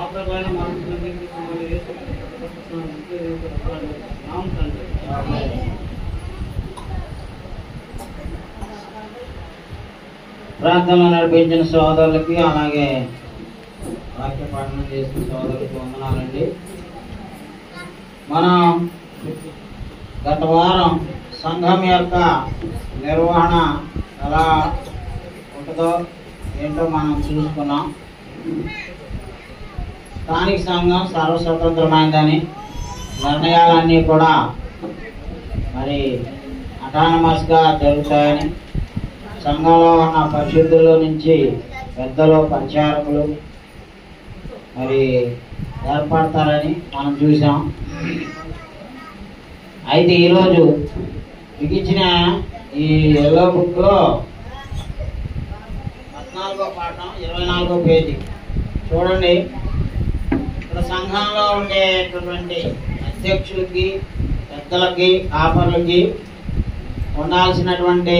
ఆ ప్రకారం మనం ప్రార్థనలు నడిపించిన సోదరులకి అలాగే వాక్య పాఠనం చేసిన సోదరులకి వందనాలండి. మనం గత వారం సంఘం యొక్క నిర్వహణ ఎలా ఉంటుందో ఏంటో మనం చూసుకున్నాం. స్థానిక సంఘం సర్వస్వతంత్రమైందని, నిర్ణయాలన్నీ కూడా మరి అటానమస్గా జరుగుతాయని, సంఘంలో ఉన్న పరిశుద్ధుల నుంచి పెద్దలు పరిచారకులు మరి ఏర్పడతారని మనం చూసాం. అయితే ఈరోజు మిగిచిన ఈ ఎల్లో బుక్లో 14వ పాఠం 24వ పేజీ చూడండి. ఇక్కడ సంఘంలో ఉండేటటువంటి అధ్యక్షులకి, పెద్దలకి, కాపర్లకి ఉండాల్సినటువంటి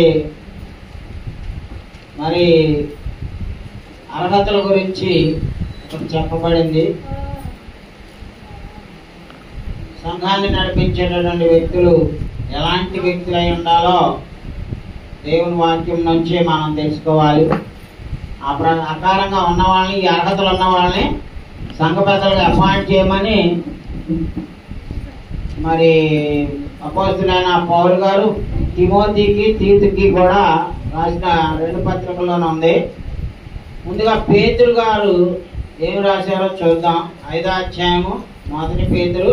మరి అర్హతల గురించి ఇక్కడ చెప్పబడింది. సంఘాన్ని నడిపించేటటువంటి వ్యక్తులు ఎలాంటి వ్యక్తులు అయి ఉండాలో దేవుని వాక్యం నుంచి మనం తెలుసుకోవాలి. ఆ ప్రకారంగా ఉన్న వాళ్ళని, ఈ అర్హతలు ఉన్న వాళ్ళని సంఘ పెద్దలుగా అపాయింట్ చేయమని మరి అపోస్తలుడైన పౌలు గారు తిమోతికి, తీతుకి కూడా రాసిన 2 పత్రికల్లోనే ఉంది. ముందుగా పేతురు గారు ఏమి రాశారో చూద్దాం. 5వ అధ్యాయము 1 పేతురు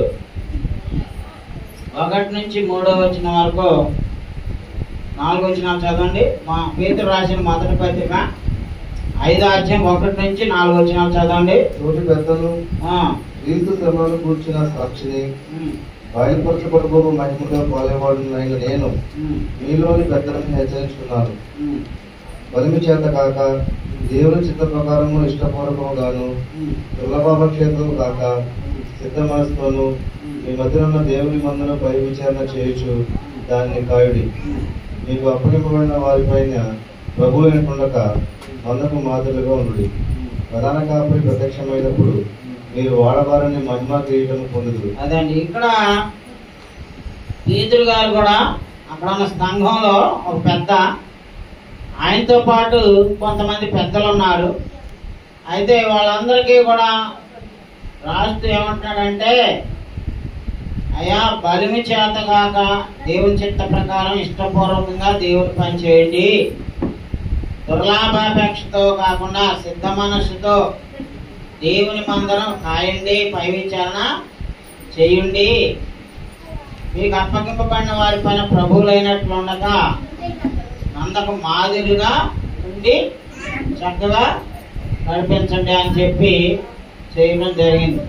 1 నుంచి 3వ వచనం వరకు 4 వచనాలు చదవండి. మా పేతురు రాసిన మొదటి పత్రిక 5వ అధ్యాయం 1 నుంచి 4 వచనాలు చదవండి. తోటి పెద్దలు క్రీస్తు శ్రమలను కూర్చున్న సాక్షిని బయలుపరచబడబోవు మహిమగా పాలేవాడు నేను మీలోని పెద్దలను హెచ్చరించుకున్నాను. బలిమి చేత కాక దేవుని చిత్త ప్రకారము ఇష్టపూర్వకముగాను దుర్లభాపక్షేతము కాక సిద్ధ మనసుతోను మీ మధ్య ఉన్న దేవుని మందును పై విచారణ చేయొచ్చు దాన్ని కాయుడి. మీకు అప్పగింపబడిన వారిపైన ప్రభువు వెనుకుండక మందకు మాదిరిగా ఉండు. ప్రధాన కాపరి ప్రత్యక్షమైనప్పుడు మీరు వాడబారని మహిమ కిరీటం పొందుదురు. అదండి, ఇక్కడ పేతురు గారు కూడా అక్కడ ఉన్న సంఘంలో ఒక పెద్ద, ఆయనతో పాటు కొంతమంది పెద్దలు ఉన్నారు. అయితే వాళ్ళందరికీ కూడా రాస్తూ ఏమంటాడంటే, అయ్యా బలిమి చేత కాక దేవుని చిత్త ప్రకారం ఇష్టపూర్వకంగా దేవుని పని చేయండి. దుర్లాభాపేక్షతో కాకుండా సిద్ధ మనస్సుతో దేవుని మందరం కాయండి, పై విచారణ చేయండి. మీకు అప్పగింపబడిన వారి పైన ప్రభువులైనట్లు ఉండగా మందకు మాదిరిగా ఉండి చక్కగా నడిపించండి అని చెప్పి చేయడం జరిగింది.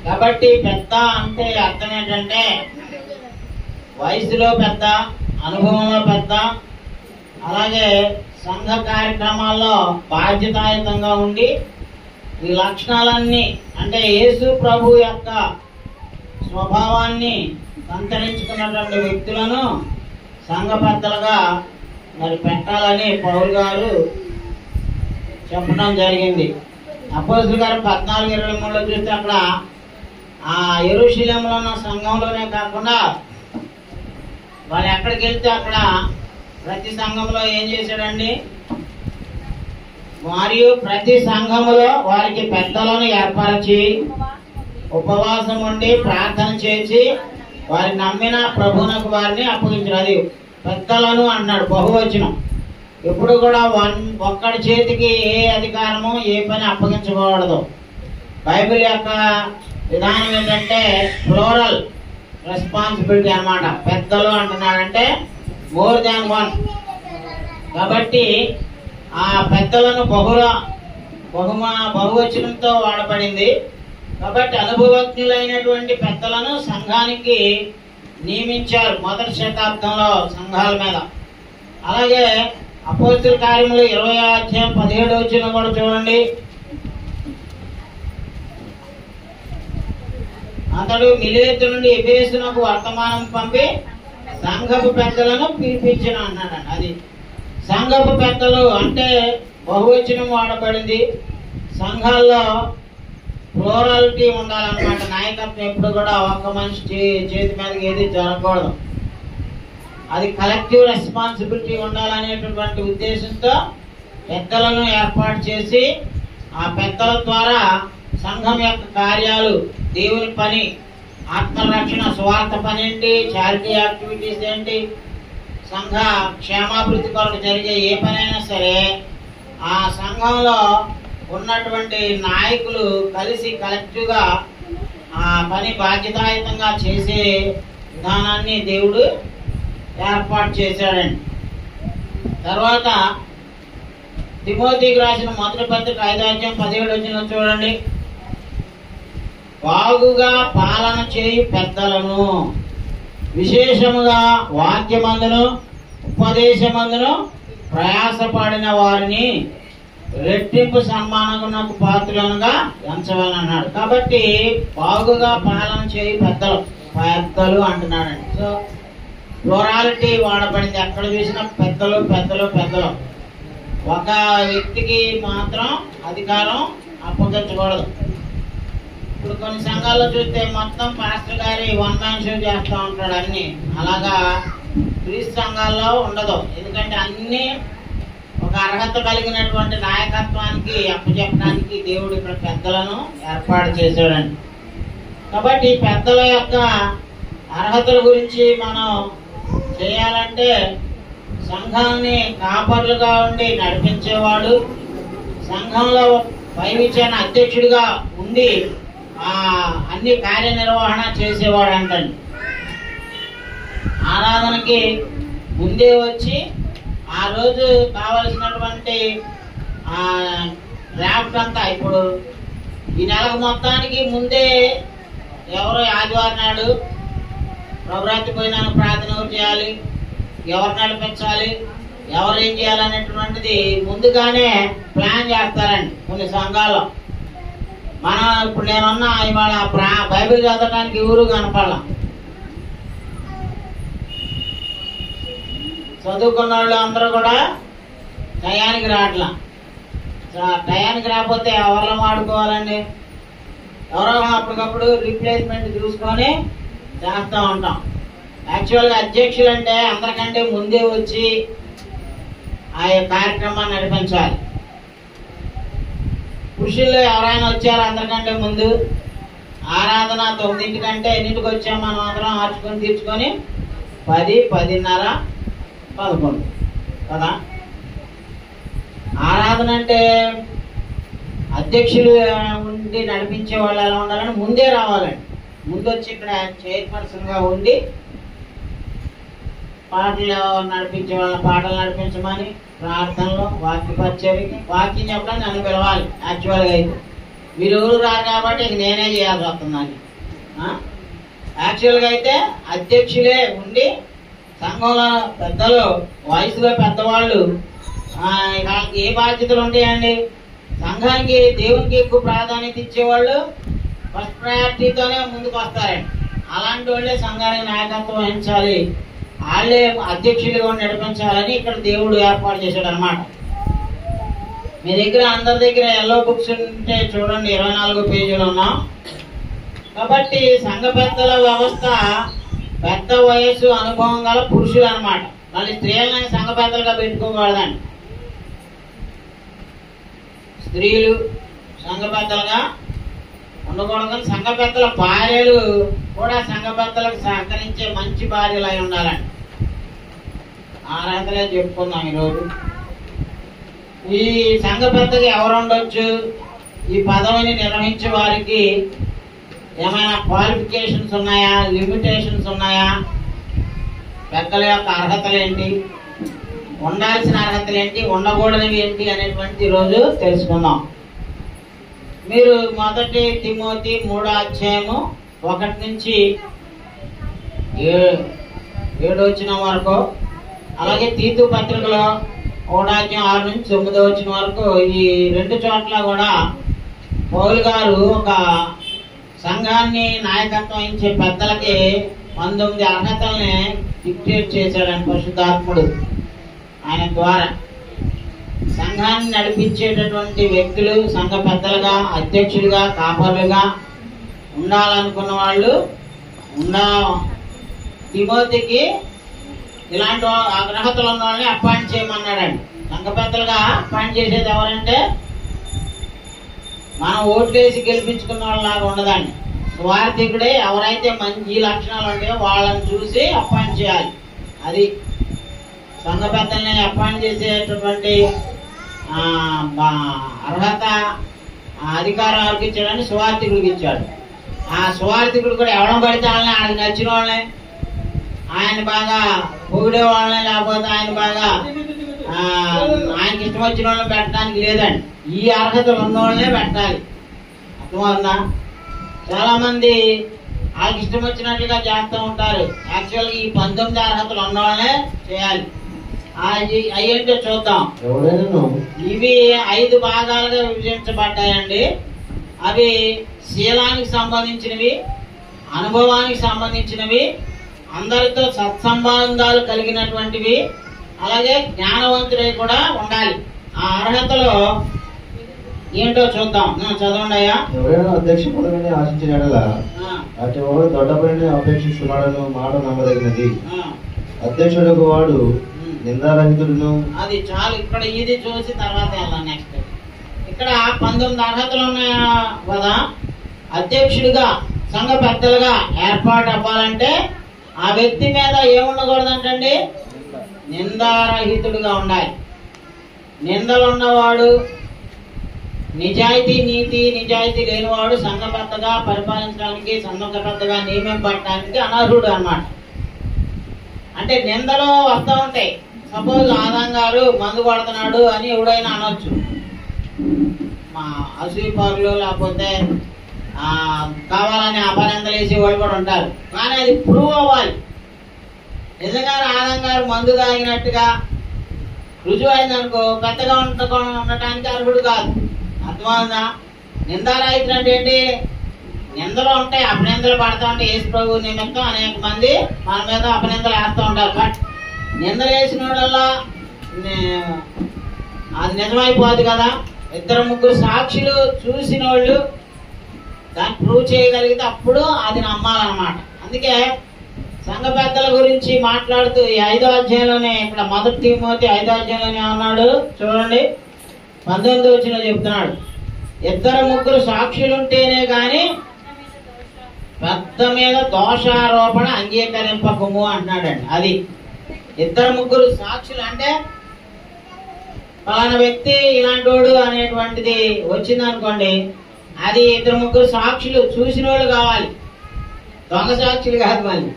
కాబట్టి పెద్ద అంటే అర్థం ఏంటంటే వయసులో పెద్ద, అనుభవంలో పెద్ద, అలాగే సంఘ కార్యక్రమాల్లో బాధ్యతాయుతంగా ఉండి ఈ లక్షణాలన్నీ అంటే యేసు ప్రభు యొక్క స్వభావాన్ని సంతరించుకున్నటువంటి వ్యక్తులను సంఘ పెద్దలుగా మరి పెట్టాలని పౌలు గారు చెప్పడం జరిగింది. అపోస్తలుల గారు 14:23లో చూస్తే అక్కడ ఆ యెరూషలేములో ఉన్న సంఘంలోనే కాకుండా వాళ్ళు ఎక్కడికి వెళ్తే అక్కడ ప్రతి సంఘంలో ఏం చేశాడండి, మరియు ప్రతి సంఘములో వారికి పెద్దలను ఏర్పరిచి ఉపవాసం ఉండి ప్రార్థన చేసి వారి నమ్మిన ప్రభువునకు వారిని అప్పగించారు. అది పెద్దలను అన్నాడు, బహువచనం. ఎప్పుడు కూడా ఒక్కడి చేతికి ఏ అధికారము, ఏ పని అప్పగించకూడదు. బైబిల్ యొక్క విధానం ఏంటంటే ఫ్లోరల్ రెస్పాన్సిబిలిటీ అన్నమాట. పెద్దలు అంటున్నాడంటే మోర్ దాన్ వన్. కాబట్టి ఆ పెద్దలను బహువచనంతో వాడబడింది. కాబట్టి అనుభవజ్ఞులైనటువంటి పెద్దలను సంఘానికి నియమించారు మొదటి శతాబ్దంలో సంఘాల మీద. అలాగే అపోస్తలుల కార్యములు 20వ అధ్యాయం 17వ వచనం కూడా చూడండి. అతడు మిలేతు నుండి ఎఫెసునకు వర్తమానం పంపి సంఘపు పెద్దలను పిలిపించిన అన్నాడు. అది సంఘపు పెద్దలు అంటే బహువచనం వాడబడింది. సంఘాల్లో ప్లూరాలిటీ ఉండాలన్నమాట. నాయకత్వం ఎప్పుడు కూడా ఒక మనిషి చేతి మీదకి ఏది జరగకూడదు. అది కలెక్టివ్ రెస్పాన్సిబిలిటీ ఉండాలనేటటువంటి ఉద్దేశంతో పెద్దలను ఏర్పాటు చేసి ఆ పెద్దల ద్వారా సంఘం యొక్క కార్యాలు, దేవుని పని, ఆత్మరక్షణ, స్వార్థ పని ఏంటి, చారిటీ యాక్టివిటీస్ ఏంటి, సంఘ క్షేమాభివృద్ధి కొరకు జరిగే ఏ పనైనా సరే ఆ సంఘంలో ఉన్నటువంటి నాయకులు కలిసి కలెక్టివ్గా ఆ పని బాధ్యతాయుతంగా చేసే విధానాన్ని దేవుడు ఏర్పాటు చేశాడండి. తర్వాత తిమోతికి రాసిన మొదటి పత్రిక 5:17 చూడండి. బాగుగా పాలన చేయు పెద్దలను, విశేషముగా వాక్యమందును ఉపదేశమందును ప్రయాసపడిన వారిని రెట్టింపు సన్మానమునకు పాత్రులనుగా ఎంచవాలన్నాడు. కాబట్టి బాగుగా పాలన చేయు పెద్దలు అంటున్నాడండి. సో ప్లూరాలిటీ వాడబడింది. ఎక్కడ చూసినా పెద్దలు పెద్దలు పెద్దలు. ఒక వ్యక్తికి మాత్రం అధికారం అప్పగించకూడదు. ఇప్పుడు కొన్ని సంఘాల్లో చూస్తే మొత్తం పాస్టర్ గారి వన్ మ్యాన్ షో చేస్తూ ఉంటాడు అన్ని. అలాగా క్రీస్తు సంఘాల్లో ఉండదు. ఎందుకంటే అన్ని ఒక అర్హత కలిగినటువంటి నాయకత్వానికి అప్పచెప్పడానికి దేవుడు ఇక్కడ పెద్దలను ఏర్పాటు చేశాడండి. కాబట్టి పెద్దల యొక్క అర్హతల గురించి మనం చేయాలంటే సంఘాన్ని కాపర్లుగా ఉండి నడిపించేవాడు, సంఘంలో పై విచారణ అధ్యక్షుడిగా ఉండి అన్ని కార్యనిర్వహణ చేసేవాడు అంటండి. ఆరాధనకి ముందే వచ్చి ఆ రోజు కావలసినటువంటి డ్రాఫ్ట్ అంతా, ఇప్పుడు ఈ నెలకు మొత్తానికి ముందే ఎవరో ఆదివారం నాడు ప్రభురాత్రి పోయినాను ప్రార్థన చేయాలి, ఎవరు నడిపించాలి, ఎవరు ఏం చేయాలనేటువంటిది ముందుగానే ప్లాన్ చేస్తారండి కొన్ని సంఘాల్లో. మనం ఇప్పుడు నేనున్నా ఇవాళ బైబిల్ చదవడానికి ఎవరు కనపడాల. చదువుకున్న వాళ్ళు అందరూ కూడా టయానికి రావట్లా. టయానికి రాకపోతే ఎవరిలో వాడుకోవాలండి? ఎవరో అప్పటికప్పుడు రీప్లేస్మెంట్ చూసుకొని చేస్తూ ఉంటాం. యాక్చువల్గా అధ్యక్షులు అంటే అందరికంటే ముందే వచ్చి ఆ కార్యక్రమాన్ని నడిపించాలి. పురుషుల్లో ఎవరైనా వచ్చారో అందరికంటే ముందు ఆరాధన 9 ఎన్నింటికి వచ్చాం మనం అందరం ఆర్చుకొని తీర్చుకొని 10, 10:30, 11 కదా. ఆరాధన అంటే అధ్యక్షులు ఉండి నడిపించే వాళ్ళు ఎలా ఉండాలని ముందే రావాలండి. ముందు వచ్చి ఇక్కడ చైర్పర్సన్గా ఉండి పాటలు నడిపించే వాళ్ళ పాటలు నడిపించమని, ప్రార్థనలో వాక్య పరిచర్యకి వాక్యం చెప్పడానికి నన్ను పిలవాలి. యాక్చువల్గా అయితే మీరు ఎవరు రారు కాబట్టి ఇక నేనే చేయాల్సి వస్తుందని. యాక్చువల్గా అయితే అధ్యక్షులే ఉండి సంఘంలో పెద్దలు, వయసులో పెద్దవాళ్ళు ఏ బాధ్యతలు ఉంటాయండి? సంఘానికి, దేవునికి ఎక్కువ ప్రాధాన్యత ఇచ్చేవాళ్ళు ఫస్ట్ ప్రయారిటీతోనే ముందుకు వస్తారండి. అలాంటి వాళ్ళే సంఘానికి నాయకత్వం వహించాలి, వాళ్ళే అధ్యక్షులుగా నడిపించాలని ఇక్కడ దేవుడు ఏర్పాటు చేశాడు అనమాట. మీ దగ్గర అందరి దగ్గర ఎల్లో బుక్స్ ఉంటే చూడండి, 24 పేజీలు ఉన్నాం. కాబట్టి సంఘ పెద్దల వ్యవస్థ పెద్ద వయస్సు అనుభవం గల పురుషులు అనమాట. మళ్ళీ స్త్రీలని సంఘ పెద్దలుగా పెట్టుకోకూడదండి. స్త్రీలు సంఘ పెద్దలుగా ఉండకూడదు. సంఘ పెద్దల భార్యలు కూడా సంఘ పెద్దలకు సహకరించే మంచి భార్యలు అయి ఉండాలండి. ఆరాధనే చెప్పుకుందాం ఈరోజు. ఈ సంఘ పెద్దకి ఎవరు ఉండొచ్చు? ఈ పదవిని నిర్వహించే వారికి ఏమైనా క్వాలిఫికేషన్స్ ఉన్నాయా, లిమిటేషన్స్ ఉన్నాయా? పెద్దల యొక్క అర్హతలు ఏంటి, ఉండాల్సిన అర్హతలు ఏంటి, ఉండకూడనివి ఏంటి అనేటువంటి ఈరోజు తెలుసుకుందాం. మీరు 1 తిమోతి 3:1-7 వరకు, అలాగే తీతు పత్రికలో 1:6-9 వరకు, ఈ 2 చోట్ల కూడా పౌలు గారు ఒక సంఘాన్ని నాయకత్వం వహించే పెద్దలకి 19 అర్హతల్ని డిక్టేట్ చేశాడని పరిశుద్ధాత్ముడు ఆయన ద్వారా. సంఘాన్ని నడిపించేటటువంటి వ్యక్తులు, సంఘ పెద్దలుగా, అధ్యక్షులుగా, కాపరులుగా ఉండాలనుకున్న వాళ్ళు తిమోతికి ఇలాంటి అర్హతలు ఉన్న వాళ్ళని అపాయింట్ చేయమన్నాడండి. సంఘ పెద్దలుగా అపాయింట్ చేసేది ఎవరంటే మనం ఓట్లేసి గెలిపించుకున్న వాళ్ళలాగా ఉండదండి. స్వార్థికుడే ఎవరైతే మంచి లక్షణాలు ఉంటాయో వాళ్ళని చూసి అపాయింట్ చేయాలి. అది సంఘ పెద్దల్ని అపాయింట్ చేసేటటువంటి అర్హత, అధికారం ఎవరికి ఇచ్చాడని సువార్థికుడికి ఇచ్చాడు. ఆ సువార్థికుడు కూడా ఎవడం పడితే వాళ్ళని, ఆయనకు నచ్చిన వాళ్ళని, ఆయన బాగా పొగిడే వాళ్ళని, లేకపోతే ఆయన బాగా ఆయనకి ఇష్టం వచ్చిన వాళ్ళని పెట్టడానికి లేదండి. ఈ అర్హతలు ఉన్న వాళ్ళనే పెట్టాలి. అర్థమవుతుందా? చాలా మంది వాళ్ళకి ఇష్టం వచ్చినట్లుగా చేస్తూ ఉంటారు. యాక్చువల్గా ఈ 19 అర్హతలు ఉన్న వాళ్ళనే చేయాలి. అయ్యేంటో చూద్దాం. ఇవి 5 భాగాలుగా విభజించబడ్డాయండి. అవి శీలానికి సంబంధించినవి, అనుభవానికి సంబంధించినవి, అందరితో సత్సంబంధాలు కలిగినటువంటివి, అలాగే జ్ఞానవంతుడై కూడా ఉండాలి. ఆ అర్హతలో ఏంటో చూద్దాం. చదవండి అయ్యా. ఎవరైనా అధ్యక్ష పదవిని ఆశించిన అటు వాడు దొడ్డ పనిని అపేక్షిస్తున్నాడను మాట నమ్మదగినది. అధ్యక్షుడు వాడు నిందారహితుడును. అది చాలు. ఇక్కడ ఇది చూసి తర్వాత వెళ్దాం. నెక్స్ట్ ఇక్కడ 19 అర్హతలు ఉన్నాయా కదా. అధ్యక్షుడిగా, సంఘ పెద్దలుగా ఏర్పాటు అవ్వాలంటే ఆ వ్యక్తి మీద ఏముండకూడదంటండి? నిందారహితుడుగా ఉండాలి. నిందలు ఉన్నవాడు, నిజాయితీ లేనివాడు సంఘ పెద్దగా పరిపాలించడానికి, సంఘ పెద్దగా నియమింపడానికి అనర్హుడు అన్నమాట. అంటే నిందలు వస్తూ ఉంటాయి. సపోజ్ ఆదాం గారు మందు కొడుతున్నాడు అని ఎవడైనా అనొచ్చు. మా అసూయపరులు లేకపోతే కావాలని అపనిందలు వేసి వాళ్ళు కూడా ఉంటారు. కానీ అది ప్రూవ్ అవ్వాలి. నిజంగా ఆదాం గారు మందు తాగినట్టుగా రుజువు అయిందనుకో పెద్దగా ఉండటానికి అర్హుడు కాదు. అర్థమవుతుందా? నిందారహితుడు అంటే ఏంటి? నిందలు ఉంటాయి, అపనిందలు పడతా ఉంటాయి. యేసు ప్రభు నిమిత్తం అనేక మంది మన మీద అపనిందలు వేస్తూ ఉంటారు. బట్ నిందలు వేసిన వాళ్ళల్లా అది నిజమైపోదు కదా. 2-3 సాక్షులు చూసిన వాళ్ళు దాన్ని ప్రూవ్ చేయగలిగితే అప్పుడు అది నమ్మాలన్నమాట. అందుకే సంఘ పెద్దల గురించి మాట్లాడుతూ ఈ 5వ అధ్యాయంలోనే, ఇక్కడ 1 తిమోతి 5వ అధ్యాయంలోనే అన్నాడు చూడండి. 19వ వచనంలో చెప్తున్నాడు, 2-3 సాక్షులుంటేనే గాని పెద్ద మీద దోషారోపణ అంగీకరింపకము అంటున్నాడండి. అది 2-3 సాక్షులు అంటే పలానా వ్యక్తి ఇలాంటి వాడు అనేటువంటిది వచ్చిందనుకోండి, అది 2-3 సాక్షులు చూసిన వాళ్ళు కావాలి, దొంగ సాక్షులు కాదు. మళ్ళీ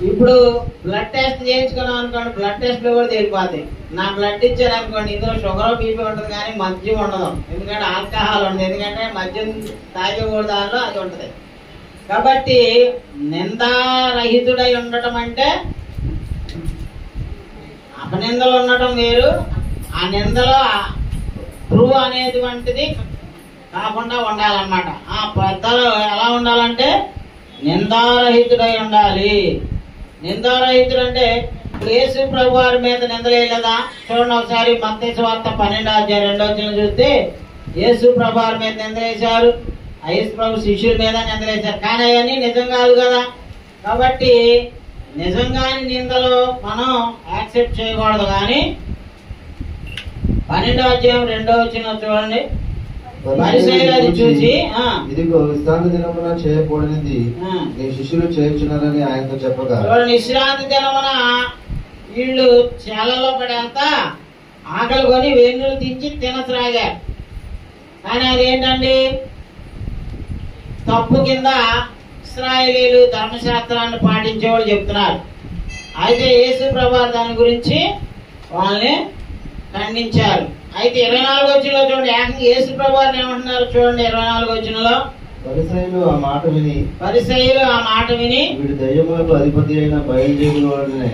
ఇప్పుడు బ్లడ్ టెస్ట్ చేయించుకున్నాం అనుకోండి, బ్లడ్ టెస్ట్ లో కూడా తెలిపోతాయి. నా బ్లడ్ ఇచ్చారు అనుకోండి, ఇందులో షుగర్ బీపీ ఉంటుంది కానీ మద్యం ఉండదు. ఎందుకంటే ఆల్కహాల్ ఉంటుంది. ఎందుకంటే మద్యం తాగకూడదు, దానిలో అది ఉంటుంది. కాబట్టి నిందారహితుడై ఉండటం అంటే అపనిందలు ఉండటం వేరు, ఆ నిందలో ప్రూవ్ అనేటువంటిది కాకుండా ఉండాలన్నమాట. ఆ పెద్దలు ఎలా ఉండాలంటే నిందారహితుడై ఉండాలి. నిందారహితుడు అంటే ఇప్పుడు యేసు ప్రభు వారి మీద నిందలేదా? చూడండి ఒకసారి మత్తయి సువార్త 12వ అధ్యాయం 2వ వచనం చూస్తే యేసు ప్రభు వారి మీద నిందలేశారు, యేసు ప్రభు శిష్యుల మీద నిందలేశారు. కానీ అవన్నీ నిజం కాదు కదా. కాబట్టి నిజంగాని నిందలు మనం యాక్సెప్ట్ చేయకూడదు. కానీ 12వ అధ్యాయం 2వ వచనం చూడండి. పరిసయ్యులు చూసి ఇదిగో విశ్రాంతి దినమున చేయకూడనిది నీ శిష్యులు చేయించున్నారని ఆయనతో చెప్పగా, విశ్రాంతి దినమున వీళ్ళు చేలలో పడేంత ఆకలి కొని వెన్నులు తెచ్చి తినసాగారు. కానీ అదేంటండి? తప్పు కింద ఇశ్రాయేలీయులు ధర్మశాస్త్రాన్ని పాటించేవాళ్ళు చెప్తున్నారు. అయితే యేసు ప్రభువు దాని గురించి వాళ్ళని ఖండించారు. అయితే 24వ వచనంలో చూడండి, ఏకంగా యేసు ప్రభువు ఏమంటున్నారు చూడండి. 24వ వచనంలో పరిసయ్యులు ఆ మాట విని వీడు దయ్యములకు అధిపతి అయిన బయలుదేరుల వలనే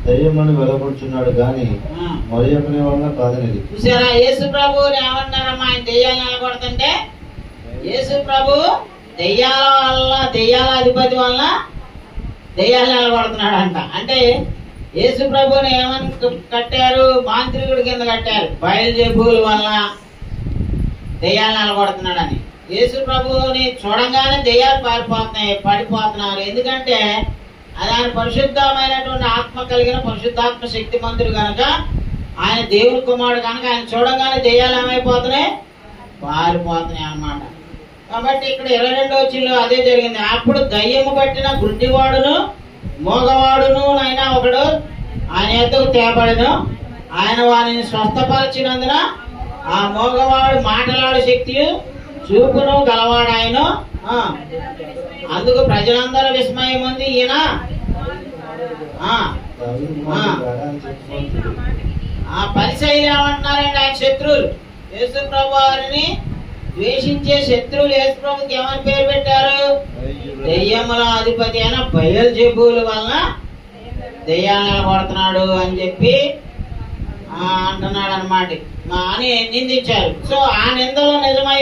దయ్యములను వెలగొడుచున్నాడు గాని మరి ఒకరి వలన కాదనేది. చూసారా? యేసు ప్రభువు ఏమంటున్నారమ్మా? ఆయన దెయ్యాలు నిలబడుతుంటే యేసు ప్రభు దెయ్యాల అధిపతి వలన దెయ్యాలు నిలబడుతున్నాడు అంట. అంటే యేసు ప్రభుని ఏమని కట్టారు? మాంత్రికుడి కింద కట్టారు. బయలుజెబూల వల్ల దెయ్యాలు నిలబడుతున్నాడని. యేసు ప్రభుని చూడంగానే దెయ్యాలు పడిపోతున్నారు. ఎందుకంటే అది ఆయన పరిశుద్ధమైనటువంటి ఆత్మ కలిగిన పరిశుద్ధాత్మ శక్తిమంతుడు కనుక, ఆయన దేవుని కుమారుడు కనుక ఆయన చూడంగానే దెయ్యాలు ఏమైపోతున్నాయి? పారిపోతున్నాయి అన్నమాట. కాబట్టి ఇక్కడ 22వ వచనంలో అదే జరిగింది. అప్పుడు దయ్యము పట్టిన గుడ్డివాడును మోగవాడును అయినా ఒకడు ఆయన ఎద్దకు తేబడను. ఆయన వారిని స్వస్థపరిచినందున ఆ మోగవాడు మాటలాడే శక్తి చూపును గలవాడాయను. అందుకు ప్రజలందరూ విస్మయం ఉంది. ఈయన పరిసయ్యులు ఏమంటున్నారండి? ఆయన శత్రువులు, యేసు ప్రభు వారిని ద్వేషించే శత్రువులు యేసు ప్రభుకి ఏమని పేరు పెట్టారు? దెయ్యముల అధిపతి అయిన బయల్జెబూల వలన దెయ్యాలు నిలబడుతున్నాడు అని చెప్పి అంటున్నాడు అన్నమాట అని నిందించారు. సో ఆ నిందలో నిజమా?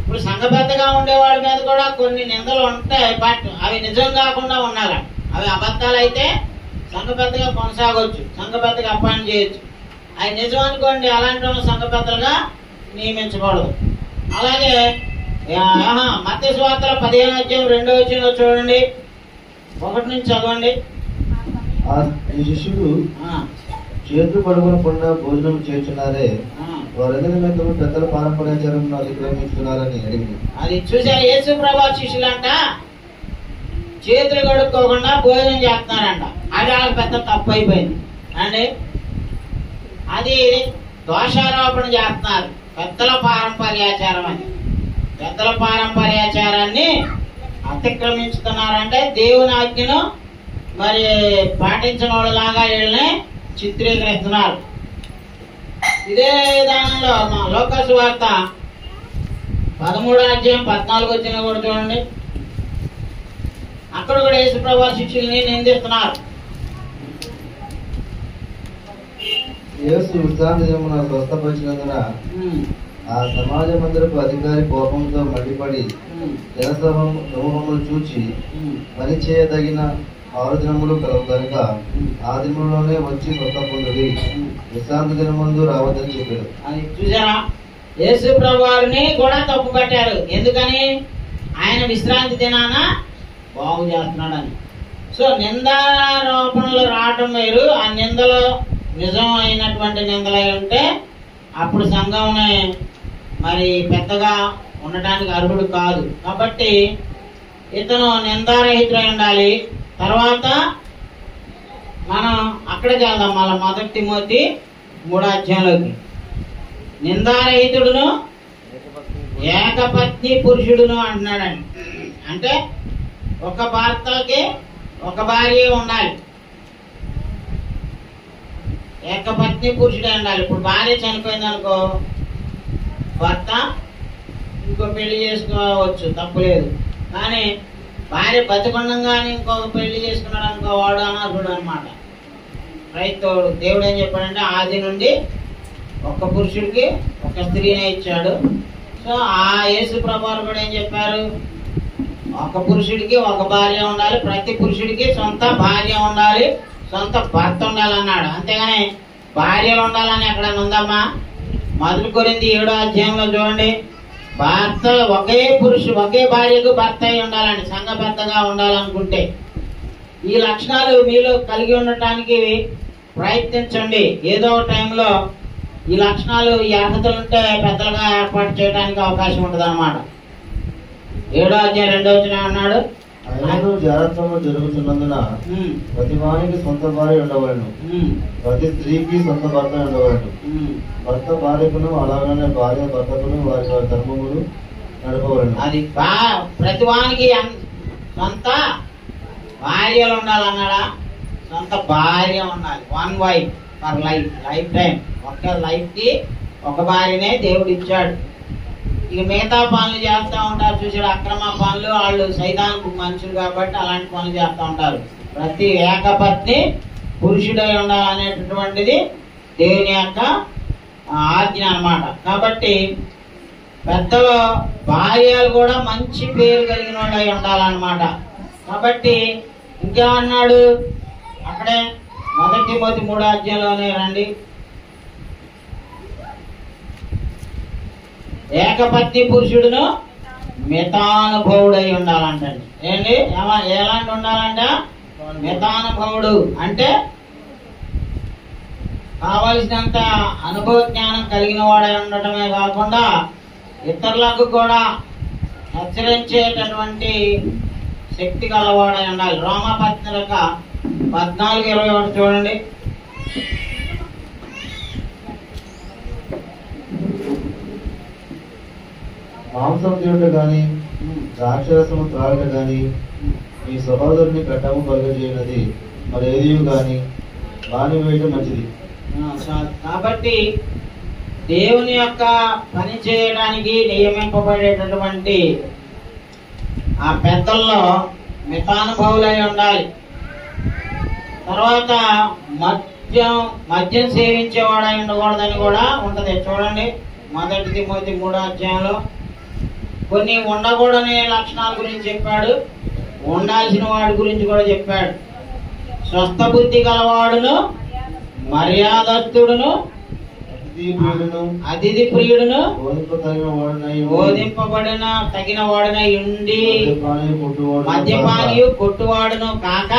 ఇప్పుడు సంఘబద్ధగా ఉండేవాడి మీద కూడా కొన్ని నిందలు ఉంటాయి, బట్ అవి నిజం కాకుండా ఉండాలి. అవి అబద్ధాలు అయితే సంఘబద్ధగా కొనసాగొచ్చు, సంఘబద్ధగా అపాయింట్ చేయొచ్చు. అవి నిజం అనుకోండి, అలాంటి వాళ్ళు సంఘబద్ధలుగా నియమించకూడదు. అలాగే మత్తయి సువార్తలో 15వ అధ్యాయం 2వ వచనంలో చూడండి, 1 నుంచి చదవండి. ఈ శిష్యుడు చేతులు పడుకోకుండా భోజనం చేస్తున్నారే, వారెందుకు నిమిత్తము పెద్దల పారంపర్యాచారం అతిక్రమిస్తున్నారని అడిగింది. అది చూసారు, యేసు ప్రభు శిష్యులంట చేతులు కడుక్కోకుండా భోజనం చేస్తున్నారంట. అది వాళ్ళకి పెద్ద తప్పు అయిపోయింది అండి. అది దోషారోపణ చేస్తున్నారు. పెద్దల పారంపర్యాచారం అని, పెద్దల పారంపర్యాచారాన్ని అతిక్రమించుతున్నారంటే దేవుని ఆజ్ఞను మరి పాటించిన వాళ్ళలాగా వీళ్ళని చిత్రీకరిస్తున్నారు. ఇదే విధానంలో లోకాసు వార్త 13వ అధ్యాయం 14వ వచనం కూడా చూడండి. అక్కడ కూడా యేసు ప్రభు శిష్యుల్ని నిందిస్తున్నారు. యేసు విశ్రాంతి దినమున స్వస్థపరిచినందున ఆ సమాజ మందిరపు అధికారి కోపంతో మండిపడి జనసమూహములు చూచి పని చేయదగిన 6 దినములు కలవు కనుక ఆ దినములోనే వచ్చి స్వస్థపొందుడి, విశ్రాంతి దినమందు రావద్దని చెప్పారు. అది చూసారా, యేసు ప్రభు వారిని కూడా తప్పు పట్టారు. ఎందుకని? ఆయన విశ్రాంతి దినాన బాగు చేస్తున్నాడని. సో నిందారోపణలు రావటం వేరు, ఆ నిందలో నిజం అయినటువంటి నిందలై ఉంటే అప్పుడు సంఘంని మరి పెద్దగా ఉండటానికి అర్హుడు కాదు. కాబట్టి ఇతను నిందారహితుడై ఉండాలి. తర్వాత మనం అక్కడికి వెళ్దాం, మళ్ళీ 1 తిమోతి 3వ అధ్యాయంలోకి. నిందారహితుడును ఏకపత్ని పురుషుడును అంటున్నాడండి. అంటే ఒక భర్తకి ఒక భార్య ఉండాలి, ఏకపత్ని పురుషుడే ఉండాలి. ఇప్పుడు భార్య చనిపోయింది అనుకో, భర్త ఇంకో పెళ్లి చేసుకోవచ్చు, తప్పులేదు. కానీ భార్య బతికొండంగానే ఇంకొక పెళ్లి చేసుకున్నాడు అనుకో, వాడు అనర్హుడు అనమాట. రైతోడు దేవుడు ఏం చెప్పాడంటే ఆది నుండి ఒక్క పురుషుడికి ఒక స్త్రీనే ఇచ్చాడు. సో ఆ యేసు ప్రభువులు కూడా ఏం చెప్పారు? ఒక పురుషుడికి ఒక భార్య ఉండాలి, ప్రతి పురుషుడికి సొంత భార్య ఉండాలి, సొంత భర్త ఉండాలన్నాడు. అంతేగాని భార్యలు ఉండాలని ఎక్కడైనా ఉందమ్మా? 1 కొరింథీ 7వ అధ్యాయంలో చూడండి, భర్త ఒకే భార్యకు భర్త అయి ఉండాలని, సంఘబద్ధంగా ఉండాలనుకుంటే ఈ లక్షణాలు మీలో కలిగి ఉండటానికి ప్రయత్నించండి. ఏదో టైంలో ఈ లక్షణాలు, ఈ అర్హతలు ఉంటే పెద్దలుగా ఏర్పాటు చేయడానికి అవకాశం ఉంటుంది అన్నమాట. 7వ అధ్యాయం 2వ వచనం అన్నాడు, జాగ్రత్తగా జరుగుతున్నందున ప్రతి వారికి సొంత భార్య ఉండవలను, ప్రతి స్త్రీకి సొంత భర్త ఉండవలను. భర్త భార్యకును అలాగనే భార్య భర్తకును వారి వారి ధర్మములు నడపవలను. అది ప్రతి వానికి సొంత భార్యలు ఉండాలన్నాడా? సొంత భార్య ఉండాలి. 1 వైఫ్ ఫర్ లైఫ్ టైం. ఒక లైఫ్ కి ఒక భార్యనే దేవుడు ఇచ్చాడు. ఇక మిగతా పనులు చేస్తూ ఉంటారు చూసాడు, అక్రమ పనులు. వాళ్ళు సైతానికి మనుషులు కాబట్టి అలాంటి పనులు చేస్తూ ఉంటారు. ప్రతి ఏకపత్ని పురుషుడై ఉండాలనేటటువంటిది దేవుని యొక్క ఆజ్ఞ అన్నమాట. కాబట్టి పెద్దల భార్యలు కూడా మంచి పేరు కలిగిన వాళ్ళు అయి ఉండాలన్నమాట. కాబట్టి ఇంకేమన్నాడు? అక్కడే 1 తిమోతి 3వ అధ్యాయంలోనే రండి. ఏకపత్ని పురుషుడును మితానుభవుడై ఉండాలంటండి. ఏంటి ఎలాంటి ఉండాలంట? మితానుభవుడు అంటే కావలసినంత అనుభవ జ్ఞానం కలిగిన వాడై ఉండటమే కాకుండా ఇతరులకు కూడా హెచ్చరించేటటువంటి శక్తి గలవాడై ఉండాలి. రోమాపత్రిక 14:21 చూడండి. మాంసం తినట గాని ద్రాక్షరసము త్రాగట గాని మీ సహోదరుని కట్టము కలుగజేయనది మరి ఏది గాని వాని వేయటం మంచిది. కాబట్టి దేవుని యొక్క పని చేయడానికి నియమింపబడేటటువంటి ఆ పెద్దల్లో మితానుభవులై ఉండాలి. తర్వాత మద్యం సేవించేవాడై ఉండకూడదని కూడా ఉంటది. చూడండి 1 తిమోతి 3వ అధ్యాయంలో కొన్ని ఉండకూడని లక్షణాల గురించి చెప్పాడు, ఉండాల్సిన వాడి గురించి కూడా చెప్పాడు. స్వస్థ బుద్ధి గలవాడును, మర్యాదస్తుడును, అతిథి ప్రియుడును, బోధింపబడిన తగిన వాడునై ఉండి, మద్యపానియు కొట్టువాడును కాక